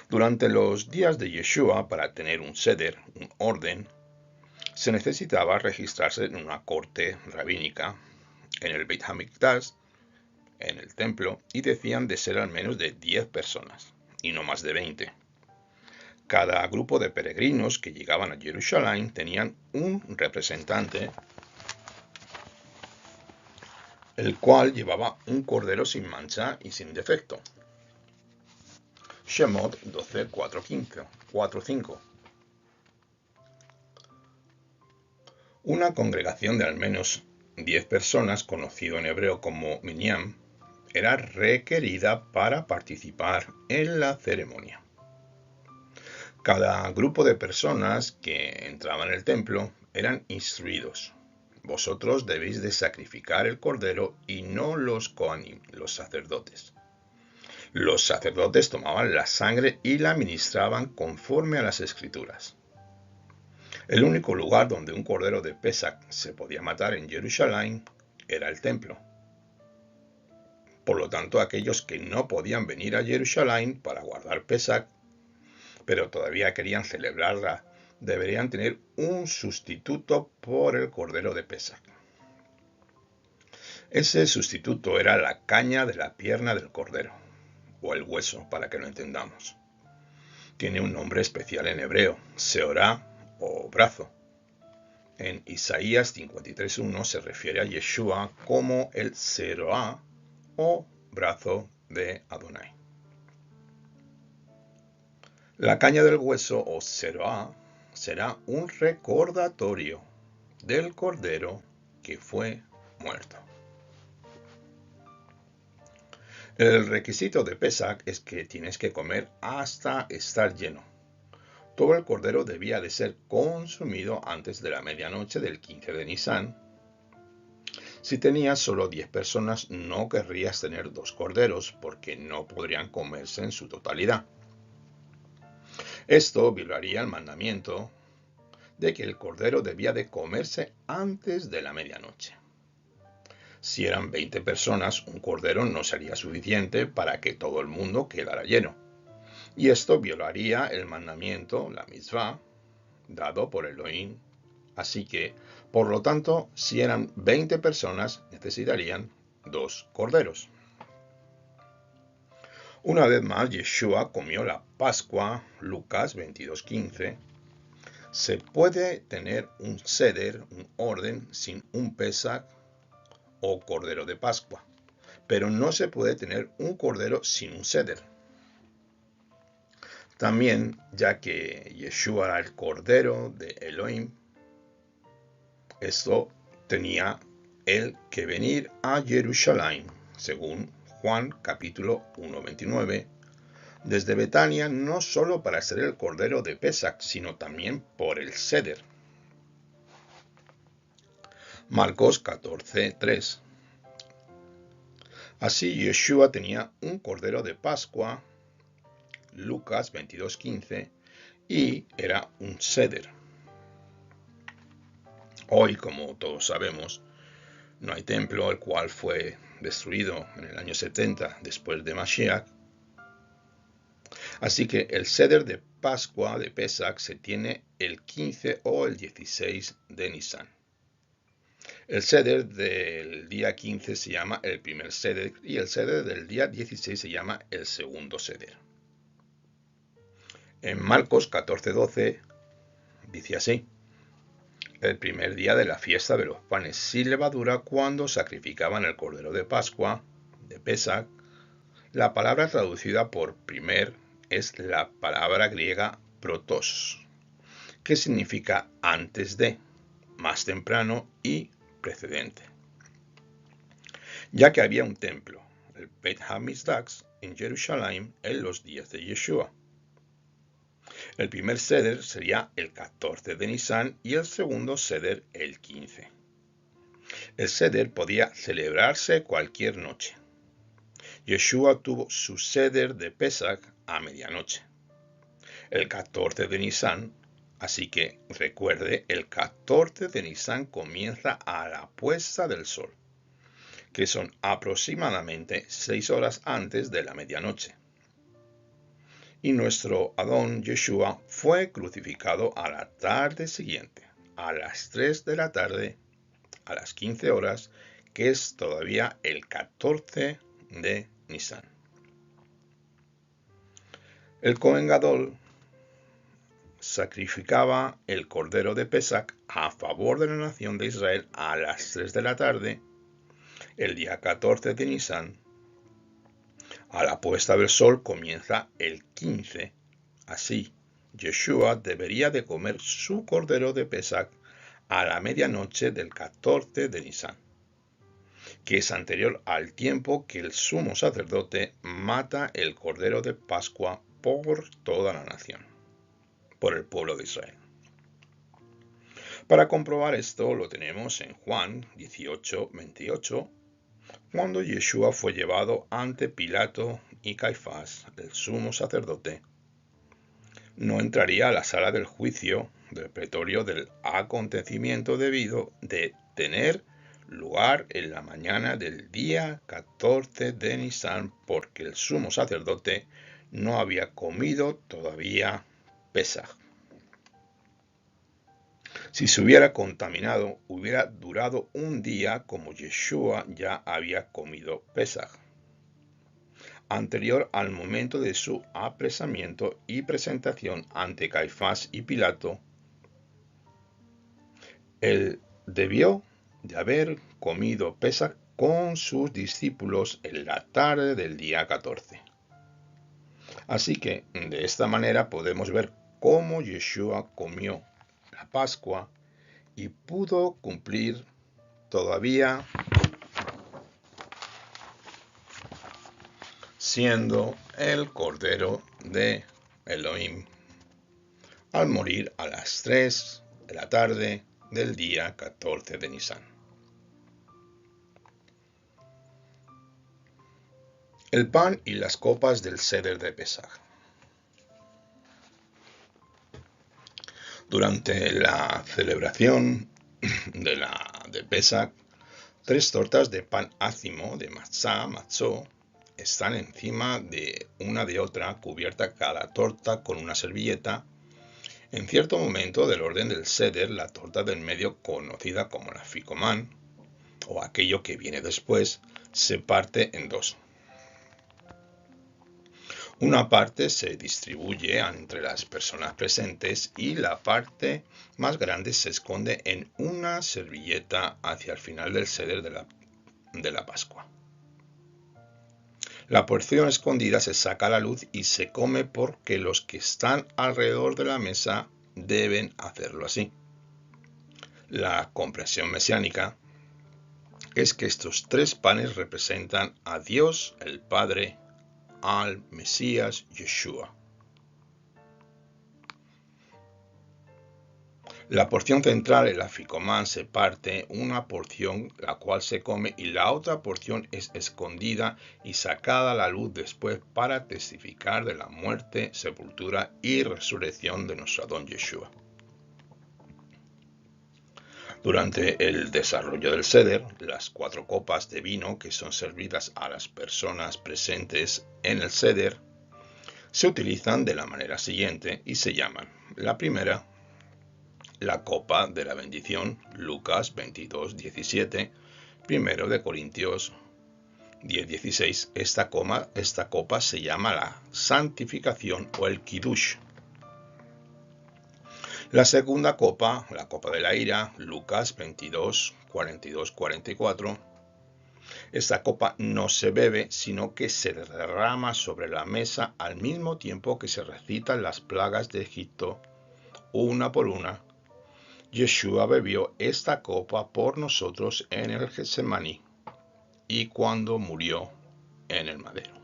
Durante los días de Yeshua, para tener un seder, un orden, se necesitaba registrarse en una corte rabínica, en el Beit HaMikdash, en el templo, y decían de ser al menos de 10 personas, y no más de 20. Cada grupo de peregrinos que llegaban a Jerusalén tenían un representante, el cual llevaba un cordero sin mancha y sin defecto. Shemot 12, 4-5. Una congregación de al menos 10 personas, conocido en hebreo como minyan, era requerida para participar en la ceremonia. Cada grupo de personas que entraban en el templo eran instruidos. Vosotros debéis de sacrificar el cordero y no los kohanim, los sacerdotes. Los sacerdotes tomaban la sangre y la ministraban conforme a las escrituras. El único lugar donde un cordero de Pesach se podía matar en Jerusalén era el templo. Por lo tanto, aquellos que no podían venir a Jerusalén para guardar Pesach, pero todavía querían celebrarla, deberían tener un sustituto por el cordero de Pesach. Ese sustituto era la caña de la pierna del cordero, o el hueso, para que lo entendamos. Tiene un nombre especial en hebreo, seorá o brazo. En Isaías 53:1 se refiere a Yeshua como el seorá o brazo de Adonai. La caña del hueso o seorá será un recordatorio del cordero que fue muerto. El requisito de Pesach es que tienes que comer hasta estar lleno. Todo el cordero debía de ser consumido antes de la medianoche del 15 de Nisan. Si tenías solo 10 personas, no querrías tener 2 corderos porque no podrían comerse en su totalidad. Esto violaría el mandamiento de que el cordero debía de comerse antes de la medianoche. Si eran 20 personas, un cordero no sería suficiente para que todo el mundo quedara lleno. Y esto violaría el mandamiento, la mitzvah, dado por Elohim. Así que, por lo tanto, si eran 20 personas, necesitarían 2 corderos. Una vez más, Yeshua comió la Pascua, Lucas 22:15. Se puede tener un seder, un orden, sin un Pesach o cordero de Pascua, pero no se puede tener un cordero sin un seder. También, ya que Yeshua era el cordero de Elohim, esto tenía él que venir a Jerusalén, según Juan capítulo 1:29, desde Betania, no solo para ser el cordero de Pesach, sino también por el seder. Marcos 14:3. Así Yeshua tenía un cordero de Pascua, Lucas 22:15, y era un seder. Hoy, como todos sabemos, no hay templo, el cual fue destruido en el año 70 después de Mashiach. Así que el seder de Pascua de Pesach se tiene el 15 o el 16 de Nisan. El seder del día 15 se llama el primer seder y el seder del día 16 se llama el segundo seder. En Marcos 14:12 dice así: el primer día de la fiesta de los panes sin levadura, cuando sacrificaban el cordero de Pascua, de Pesach. La palabra traducida por primer es la palabra griega protos, que significa antes de, más temprano y precedente. Ya que había un templo, el Beit HaMikdash, en Jerusalén en los días de Yeshua. El primer seder sería el 14 de Nisan y el segundo seder el 15. El seder podía celebrarse cualquier noche. Yeshua tuvo su seder de Pesach a medianoche, el 14 de Nisan, así que recuerde, el 14 de Nisan comienza a la puesta del sol, que son aproximadamente 6 horas antes de la medianoche. Y nuestro Adón Yeshua fue crucificado a la tarde siguiente, a las 3 de la tarde, a las 15 horas, que es todavía el 14 de Nisan. El Cohen Gadol sacrificaba el cordero de Pesach a favor de la nación de Israel a las 3 de la tarde, el día 14 de Nisan, A la puesta del sol comienza el 15. Así, Yeshua debería de comer su cordero de Pesach a la medianoche del 14 de Nisan, que es anterior al tiempo que el sumo sacerdote mata el cordero de Pascua por toda la nación, por el pueblo de Israel. Para comprobar esto lo tenemos en Juan 18:28, cuando Yeshua fue llevado ante Pilato y Caifás, el sumo sacerdote. No entraría a la sala del juicio del pretorio del acontecimiento debido de tener lugar en la mañana del día 14 de Nisan, porque el sumo sacerdote no había comido todavía Pesaj. Si se hubiera contaminado, hubiera durado un día, como Yeshua ya había comido Pesaj, anterior al momento de su apresamiento y presentación ante Caifás y Pilato. Él debió de haber comido Pesaj con sus discípulos en la tarde del día 14. Así que de esta manera podemos ver cómo Yeshua comió la Pascua y pudo cumplir todavía siendo el Cordero de Elohim al morir a las 3 de la tarde del día 14 de Nisan. El pan y las copas del Seder de Pesaj. Durante la celebración de Pesaj, 3 tortas de pan ácimo de matzó, están encima de una de otra, cubierta cada torta con una servilleta. En cierto momento del orden del Seder, la torta del medio, conocida como la ficomán, o aquello que viene después, se parte en dos. Una parte se distribuye entre las personas presentes y la parte más grande se esconde en una servilleta hacia el final del Seder de la Pascua. La porción escondida se saca a la luz y se come porque los que están alrededor de la mesa deben hacerlo así. La comprensión mesiánica es que estos 3 panes representan a Dios el Padre, al Mesías Yeshua. La porción central, el aficomán, se parte una porción la cual se come y la otra porción es escondida y sacada a la luz después para testificar de la muerte, sepultura y resurrección de nuestro Adón Yeshua. Durante el desarrollo del Seder, las 4 copas de vino que son servidas a las personas presentes en el Seder se utilizan de la manera siguiente y se llaman: la primera, la copa de la bendición, Lucas 22:17, 1 de Corintios 10:16. Esta copa se llama la santificación o el Kiddush. La segunda copa, la copa de la ira, Lucas 22:42-44. Esta copa no se bebe, sino que se derrama sobre la mesa al mismo tiempo que se recitan las plagas de Egipto, una por una. Yeshua bebió esta copa por nosotros en el Getsemaní y cuando murió en el madero.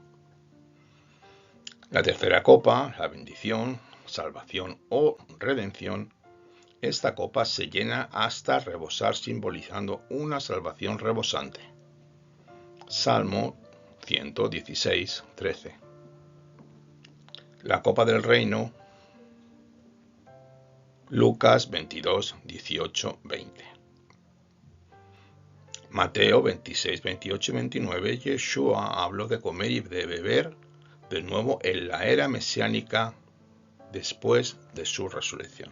La tercera copa, la bendición, salvación o redención. Esta copa se llena hasta rebosar, simbolizando una salvación rebosante. Salmo 116:13. La copa del reino, Lucas 22:18-20. Mateo 26:28-29. Yeshua habló de comer y de beber de nuevo en la era mesiánica después de su resurrección.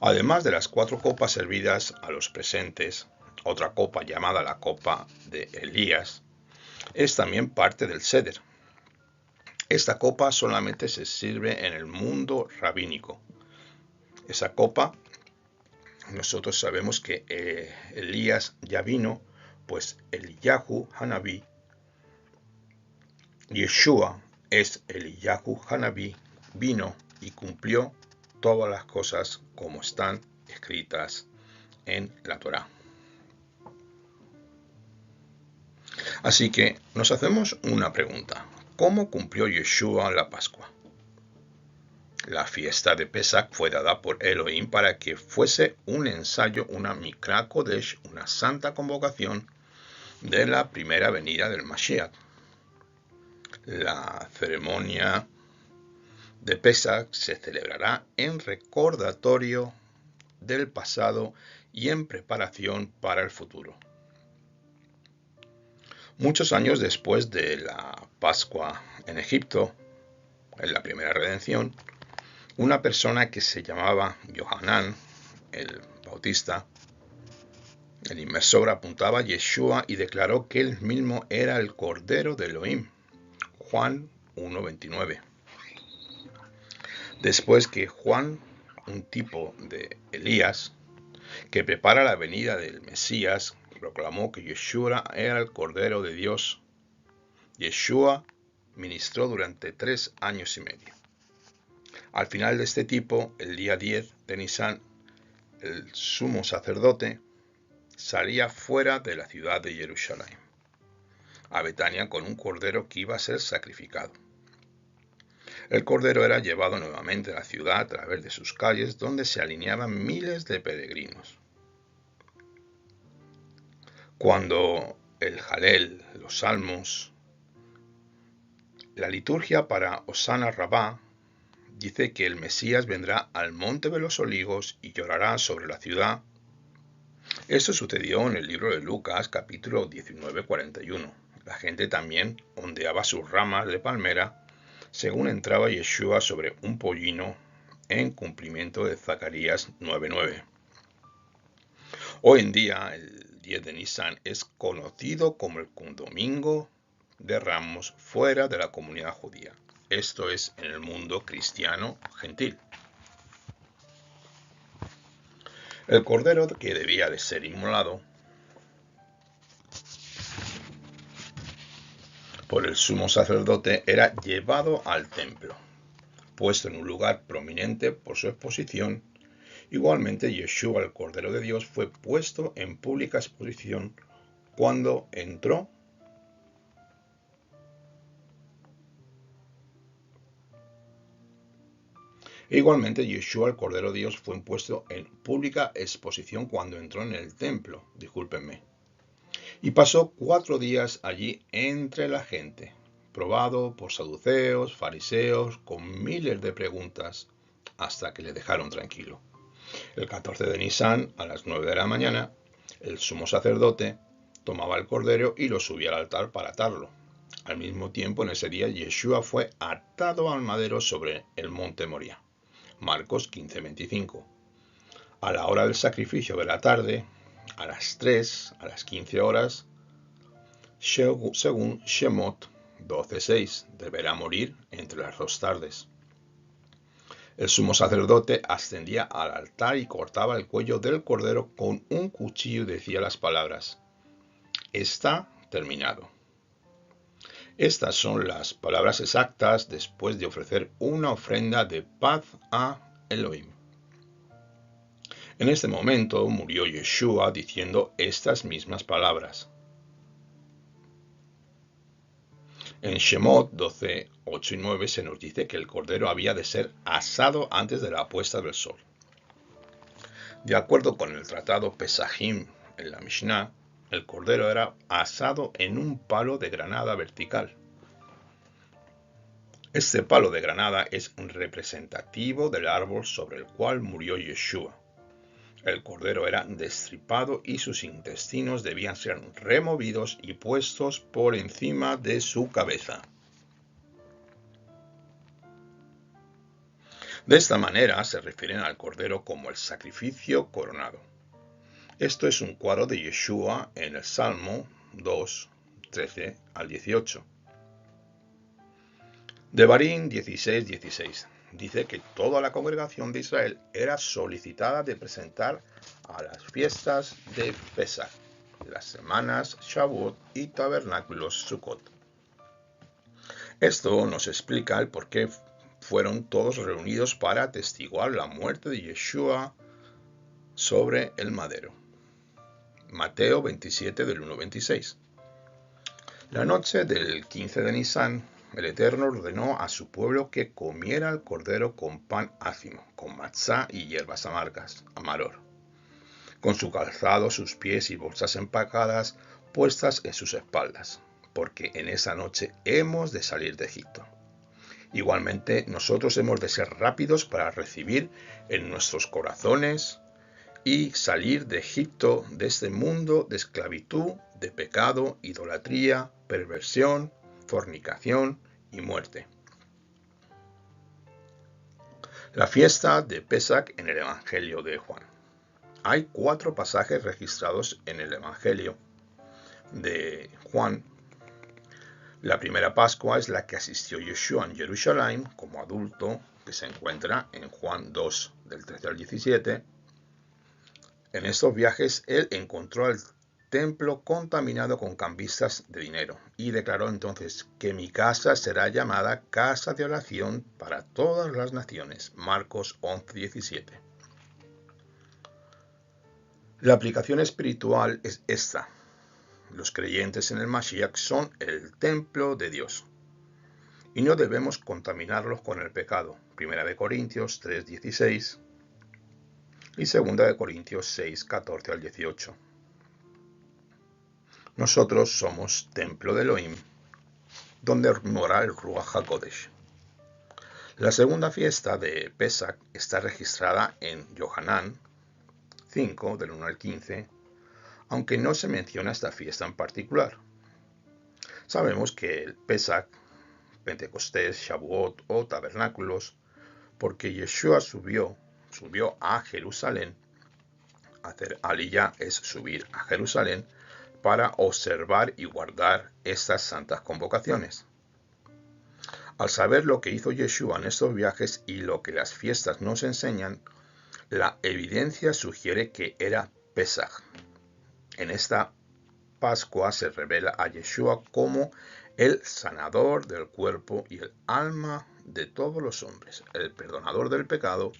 Además de las 4 copas servidas a los presentes, otra copa llamada la copa de Elías es también parte del Seder. Esta copa solamente se sirve en el mundo rabínico. Esa copa, nosotros sabemos que Elías ya vino, pues Eliyahu Hanabí Yeshua es Eliyahu Hanaví, vino y cumplió todas las cosas como están escritas en la Torá. Así que nos hacemos una pregunta. ¿Cómo cumplió Yeshua la Pascua? La fiesta de Pesach fue dada por Elohim para que fuese un ensayo, una Mikra Kodesh, una santa convocación de la primera venida del Mashiach. La ceremonia de Pesach se celebrará en recordatorio del pasado y en preparación para el futuro. Muchos años después de la Pascua en Egipto, en la primera redención, una persona que se llamaba Yohanan, el Bautista, el inmersor, apuntaba a Yeshua y declaró que él mismo era el Cordero de Elohim. Juan 1:29. Después que Juan, un tipo de Elías, que prepara la venida del Mesías, proclamó que Yeshua era el Cordero de Dios, Yeshua ministró durante 3 años y medio. Al final de este tipo, el día 10 de Nisan, el sumo sacerdote salía fuera de la ciudad de Jerusalén, a Betania, con un cordero que iba a ser sacrificado. El cordero era llevado nuevamente a la ciudad a través de sus calles, donde se alineaban miles de peregrinos. Cuando el Jalel, los salmos, la liturgia para Osana Rabá, dice que el Mesías vendrá al monte de los olivos y llorará sobre la ciudad. Esto sucedió en el libro de Lucas, capítulo 19:41. La gente también ondeaba sus ramas de palmera según entraba Yeshua sobre un pollino, en cumplimiento de Zacarías 9:9. Hoy en día, el 10 de Nisan es conocido como el Domingo de Ramos fuera de la comunidad judía. Esto es en el mundo cristiano gentil. El cordero que debía de ser inmolado por el sumo sacerdote era llevado al templo, puesto en un lugar prominente por su exposición. Igualmente, Yeshua, el Cordero de Dios, fue puesto en pública exposición cuando entró Igualmente, Yeshua, el Cordero de Dios, fue puesto en pública exposición cuando entró en el templo, y pasó 4 días allí entre la gente, probado por saduceos, fariseos, con miles de preguntas, hasta que le dejaron tranquilo. El 14 de Nisan, a las 9 de la mañana, el sumo sacerdote tomaba el cordero y lo subía al altar para atarlo. Al mismo tiempo, en ese día, Yeshua fue atado al madero sobre el monte Moría. Marcos 15:25. A la hora del sacrificio de la tarde, a las 3, a las 15 horas, según Shemot 12:6, deberá morir entre las 2 tardes. El sumo sacerdote ascendía al altar y cortaba el cuello del cordero con un cuchillo y decía las palabras: está terminado. Estas son las palabras exactas después de ofrecer una ofrenda de paz a Elohim. En este momento murió Yeshua diciendo estas mismas palabras. En Shemot 12, 8 y 9 se nos dice que el cordero había de ser asado antes de la puesta del sol. De acuerdo con el tratado Pesajim en la Mishnah, el cordero era asado en un palo de granada vertical. Este palo de granada es representativo del árbol sobre el cual murió Yeshua. El cordero era destripado y sus intestinos debían ser removidos y puestos por encima de su cabeza. De esta manera se refieren al cordero como el sacrificio coronado. Esto es un cuadro de Yeshua en el Salmo 2, 13 al 18. Devarim 16, 16. Dice que toda la congregación de Israel era solicitada de presentar a las fiestas de Pesach, las semanas Shavuot y tabernáculos Sukkot. Esto nos explica el por qué fueron todos reunidos para atestiguar la muerte de Yeshua sobre el madero. Mateo 27 del 1 al 26. La noche del 15 de Nisan, el Eterno ordenó a su pueblo que comiera el cordero con pan ácimo, con matzá y hierbas amargas, amaror, con su calzado, sus pies y bolsas empacadas puestas en sus espaldas, porque en esa noche hemos de salir de Egipto. Igualmente, nosotros hemos de ser rápidos para recibir en nuestros corazones y salir de Egipto, de este mundo de esclavitud, de pecado, idolatría, perversión, fornicación y muerte. La fiesta de Pesach en el Evangelio de Juan. Hay 4 pasajes registrados en el Evangelio de Juan. La primera Pascua es la que asistió Yeshua en Jerusalén como adulto, que se encuentra en Juan 2, del 13 al 17. En estos viajes él encontró el templo contaminado con cambistas de dinero y declaró entonces que mi casa será llamada casa de oración para todas las naciones. Marcos 11, 17. La aplicación espiritual es esta. Los creyentes en el Mashiach son el templo de Dios y no debemos contaminarlos con el pecado. 1 Corintios 3:16 y 2 Corintios 6:14 al 18. Nosotros somos templo de Elohim, donde mora el Ruach HaKodesh. La segunda fiesta de Pesach está registrada en Yohanan 5, del 1 al 15, aunque no se menciona esta fiesta en particular. Sabemos que el Pesach, Pentecostés, Shavuot o Tabernáculos, porque Yeshua subió a Jerusalén. Hacer aliyah es subir a Jerusalén para observar y guardar estas santas convocaciones. Al saber lo que hizo Yeshua en estos viajes y lo que las fiestas nos enseñan, la evidencia sugiere que era Pesach. En esta Pascua se revela a Yeshua como el sanador del cuerpo y el alma de todos los hombres, el perdonador del pecado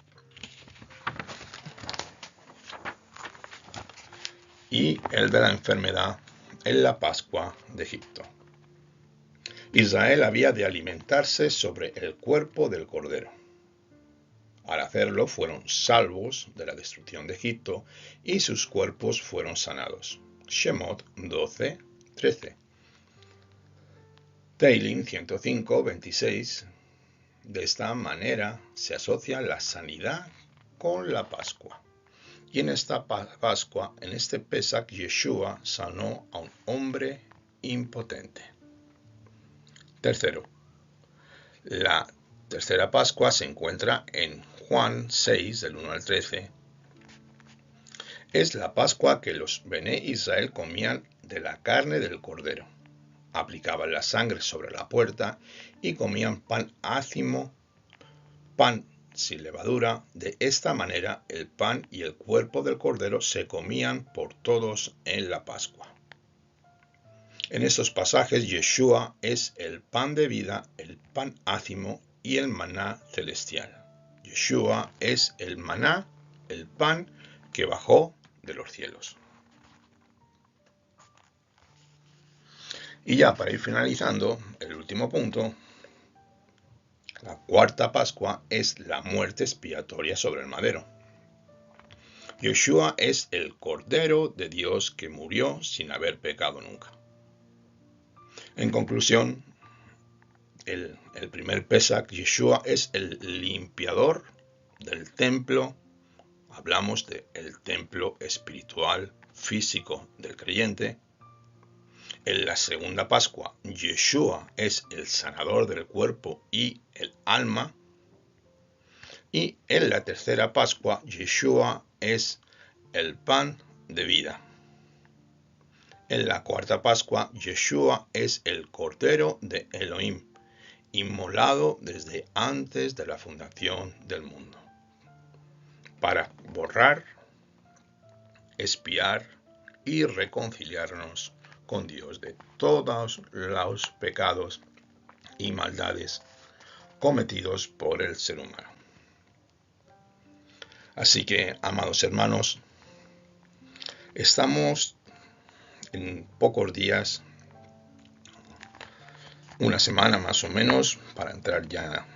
y el de la enfermedad en la Pascua de Egipto. Israel había de alimentarse sobre el cuerpo del Cordero. Al hacerlo fueron salvos de la destrucción de Egipto y sus cuerpos fueron sanados. Shemot 12, 13. Teilín 105, 26. De esta manera se asocia la sanidad con la Pascua. Y en esta Pascua, en este Pesach, Yeshua sanó a un hombre impotente. Tercero, la tercera Pascua se encuentra en Juan 6, del 1 al 13. Es la Pascua que los Bené Israel comían de la carne del cordero. Aplicaban la sangre sobre la puerta y comían pan ácimo, pan sin levadura. De esta manera el pan y el cuerpo del cordero se comían por todos en la Pascua. En estos pasajes Yeshua es el pan de vida, el pan ácimo y el maná celestial. Yeshua es el maná, el pan que bajó de los cielos. Y ya para ir finalizando, el último punto, la cuarta Pascua es la muerte expiatoria sobre el madero. Yeshua es el Cordero de Dios que murió sin haber pecado nunca. En conclusión, el primer Pesach, Yeshua es el limpiador del templo. Hablamos del templo espiritual, físico del creyente. En la segunda Pascua, Yeshua es el sanador del cuerpo y el alma. Y en la tercera Pascua, Yeshua es el pan de vida. En la cuarta Pascua, Yeshua es el Cordero de Elohim, inmolado desde antes de la fundación del mundo, para borrar, expiar y reconciliarnos con Dios de todos los pecados y maldades cometidos por el ser humano. Así que, amados hermanos, estamos en pocos días, una semana más o menos, para entrar ya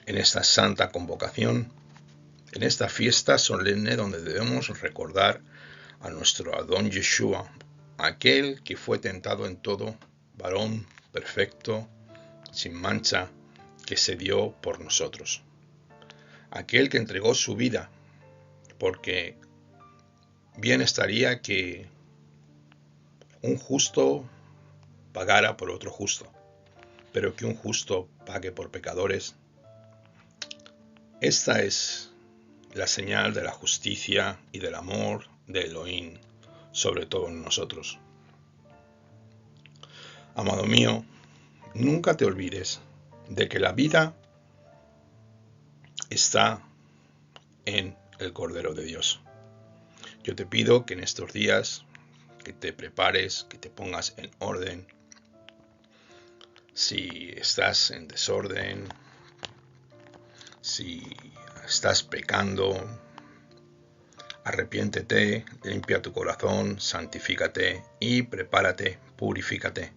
en esta santa convocación, en esta fiesta solemne donde debemos recordar a nuestro Adón Yeshua, aquel que fue tentado en todo, varón perfecto, sin mancha, que se dio por nosotros. Aquel que entregó su vida, porque bien estaría que un justo pagara por otro justo, pero que un justo pague por pecadores. Esta es la señal de la justicia y del amor de Elohim sobre todos nosotros. Amado mío, nunca te olvides de que la vida está en el Cordero de Dios. Yo te pido que en estos días que te prepares, que te pongas en orden. Si estás en desorden, si estás pecando, arrepiéntete, limpia tu corazón, santifícate y prepárate, purifícate.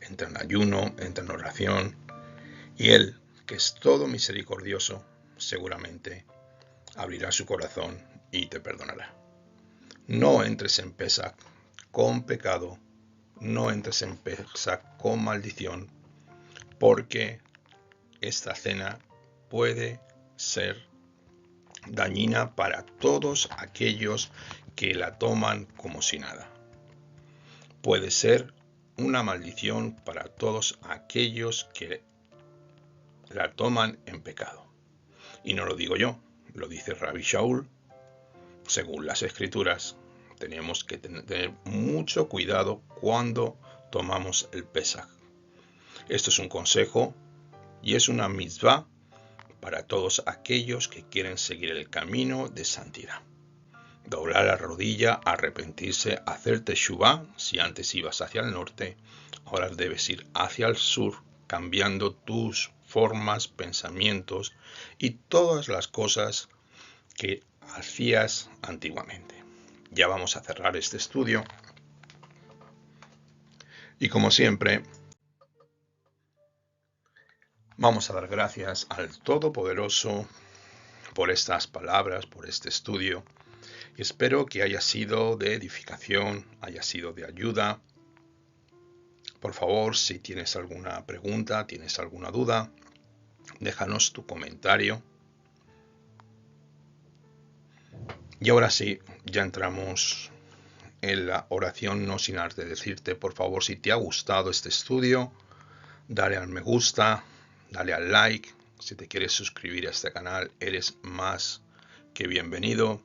Entra en ayuno, entra en oración, y Él, que es todo misericordioso, seguramente abrirá su corazón y te perdonará. No entres en Pesaj con pecado, no entres en Pesaj con maldición, porque esta cena puede ser dañina para todos aquellos que la toman como si nada. Puede ser una maldición para todos aquellos que la toman en pecado. Y no lo digo yo, lo dice Rabbi Shaul. Según las Escrituras, tenemos que tener mucho cuidado cuando tomamos el Pesaj. Esto es un consejo y es una mitzvah para todos aquellos que quieren seguir el camino de santidad. Doblar la rodilla, arrepentirse, hacer teshuvá. Si antes ibas hacia el norte, ahora debes ir hacia el sur, cambiando tus formas, pensamientos y todas las cosas que hacías antiguamente. Ya vamos a cerrar este estudio. Y como siempre, vamos a dar gracias al Todopoderoso por estas palabras, por este estudio. Y espero que haya sido de edificación, haya sido de ayuda. Por favor, si tienes alguna pregunta, tienes alguna duda, déjanos tu comentario. Y ahora sí, ya entramos en la oración, no sin antes decirte, por favor, si te ha gustado este estudio, dale al me gusta, dale al like. Si te quieres suscribir a este canal, eres más que bienvenido.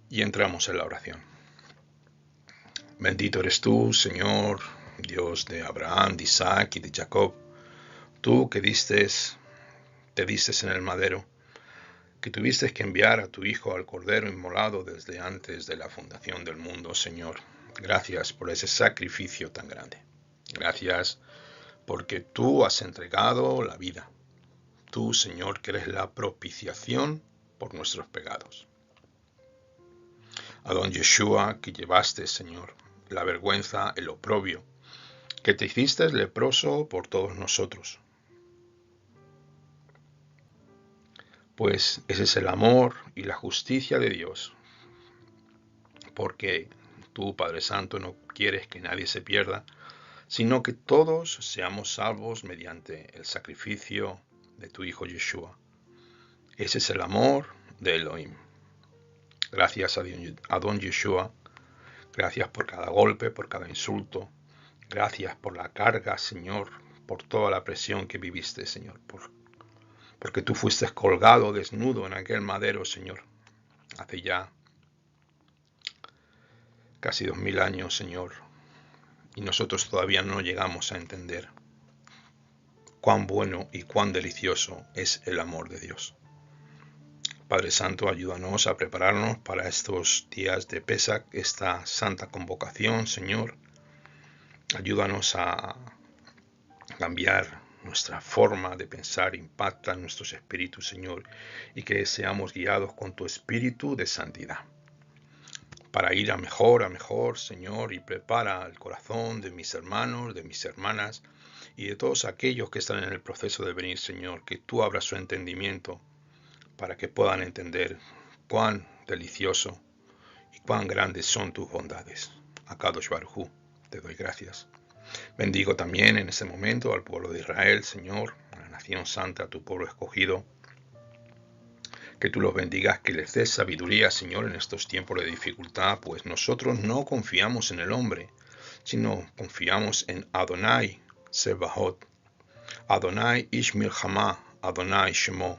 Y entramos en la oración. Bendito eres tú, Señor, Dios de Abraham, de Isaac y de Jacob, tú que te diste en el madero, que tuviste que enviar a tu Hijo al Cordero inmolado desde antes de la fundación del mundo, Señor. Gracias por ese sacrificio tan grande. Gracias porque tú has entregado la vida. Tú, Señor, que eres la propiciación por nuestros pecados. Adón Yeshua, que llevaste, Señor, la vergüenza, el oprobio, que te hiciste leproso por todos nosotros. Pues ese es el amor y la justicia de Dios, porque tú, Padre Santo, no quieres que nadie se pierda, sino que todos seamos salvos mediante el sacrificio de tu Hijo Yeshua. Ese es el amor de Elohim. Gracias a Adón Yeshua, gracias por cada golpe, por cada insulto, gracias por la carga, Señor, por toda la presión que viviste, Señor, porque tú fuiste colgado desnudo en aquel madero, Señor, hace ya casi 2000 años, Señor, y nosotros todavía no llegamos a entender cuán bueno y cuán delicioso es el amor de Dios. Padre Santo, ayúdanos a prepararnos para estos días de Pesaj, esta santa convocación, Señor, Ayúdanos a cambiar nuestra forma de pensar, impacta en nuestros espíritus, Señor, y que seamos guiados con tu espíritu de santidad para ir a mejor, Señor, y prepara el corazón de mis hermanos, de mis hermanas y de todos aquellos que están en el proceso de venir, Señor, que tú abras su entendimiento para que puedan entender cuán delicioso y cuán grandes son tus bondades. Akadosh Baruj Hu, te doy gracias. Bendigo también en ese momento al pueblo de Israel, Señor, a la nación santa, a tu pueblo escogido. Que tú los bendigas, que les des sabiduría, Señor, en estos tiempos de dificultad, pues nosotros no confiamos en el hombre, sino confiamos en Adonai Sebahot, Adonai Ish Milchama, Adonai Shemo,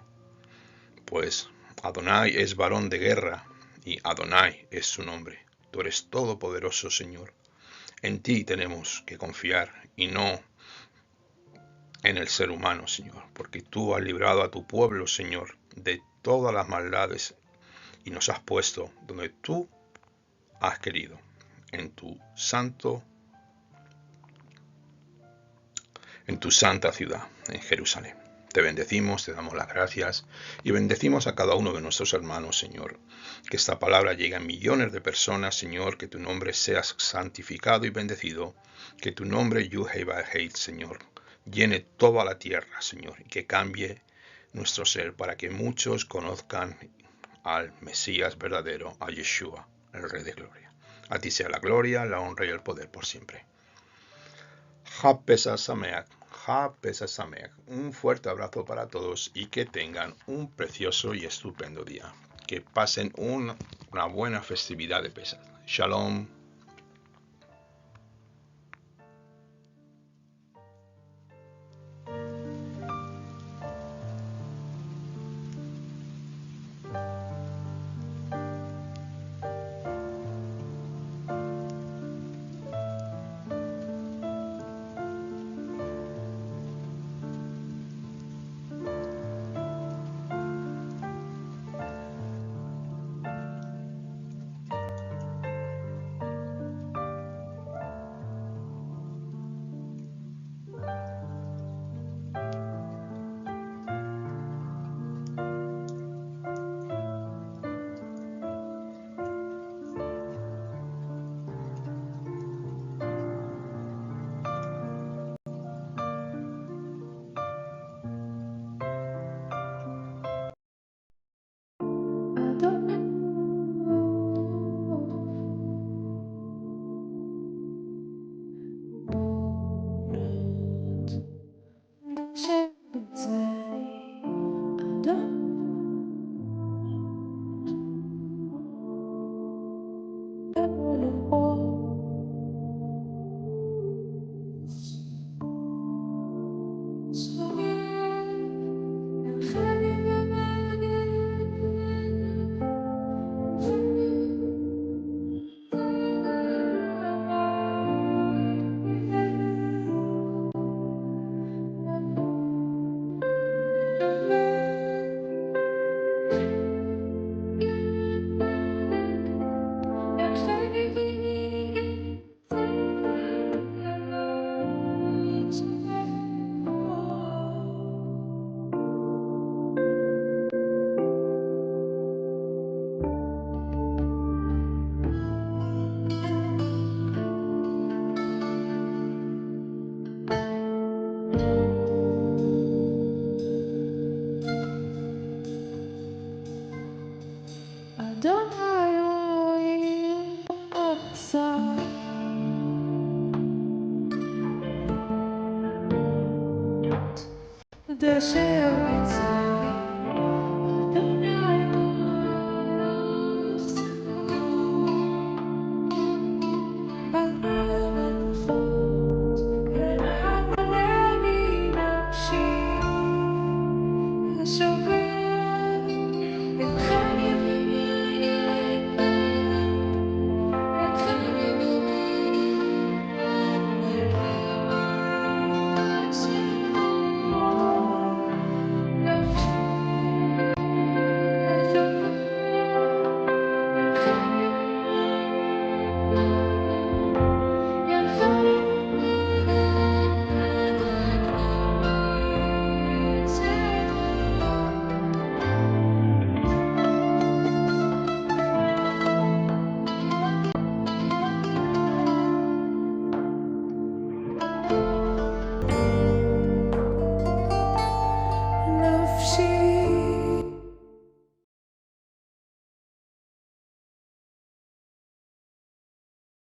pues Adonai es varón de guerra y Adonai es su nombre. Tú eres todopoderoso, Señor. En ti tenemos que confiar y no en el ser humano, Señor, porque tú has librado a tu pueblo, Señor, de todas las maldades y nos has puesto donde tú has querido, en tu santa ciudad, en Jerusalén. Te bendecimos, te damos las gracias y bendecimos a cada uno de nuestros hermanos, Señor. Que esta palabra llegue a millones de personas, Señor, que tu nombre sea santificado y bendecido, que tu nombre, Yuhei, Señor, llene toda la tierra, Señor, y que cambie nuestro ser para que muchos conozcan al Mesías verdadero, a Yeshua, el Rey de Gloria. A ti sea la gloria, la honra y el poder por siempre. Ha Pesach Sameach, Ha Pesach Sameach. Un fuerte abrazo para todos y que tengan un precioso y estupendo día. Que pasen una buena festividad de Pesach. Shalom.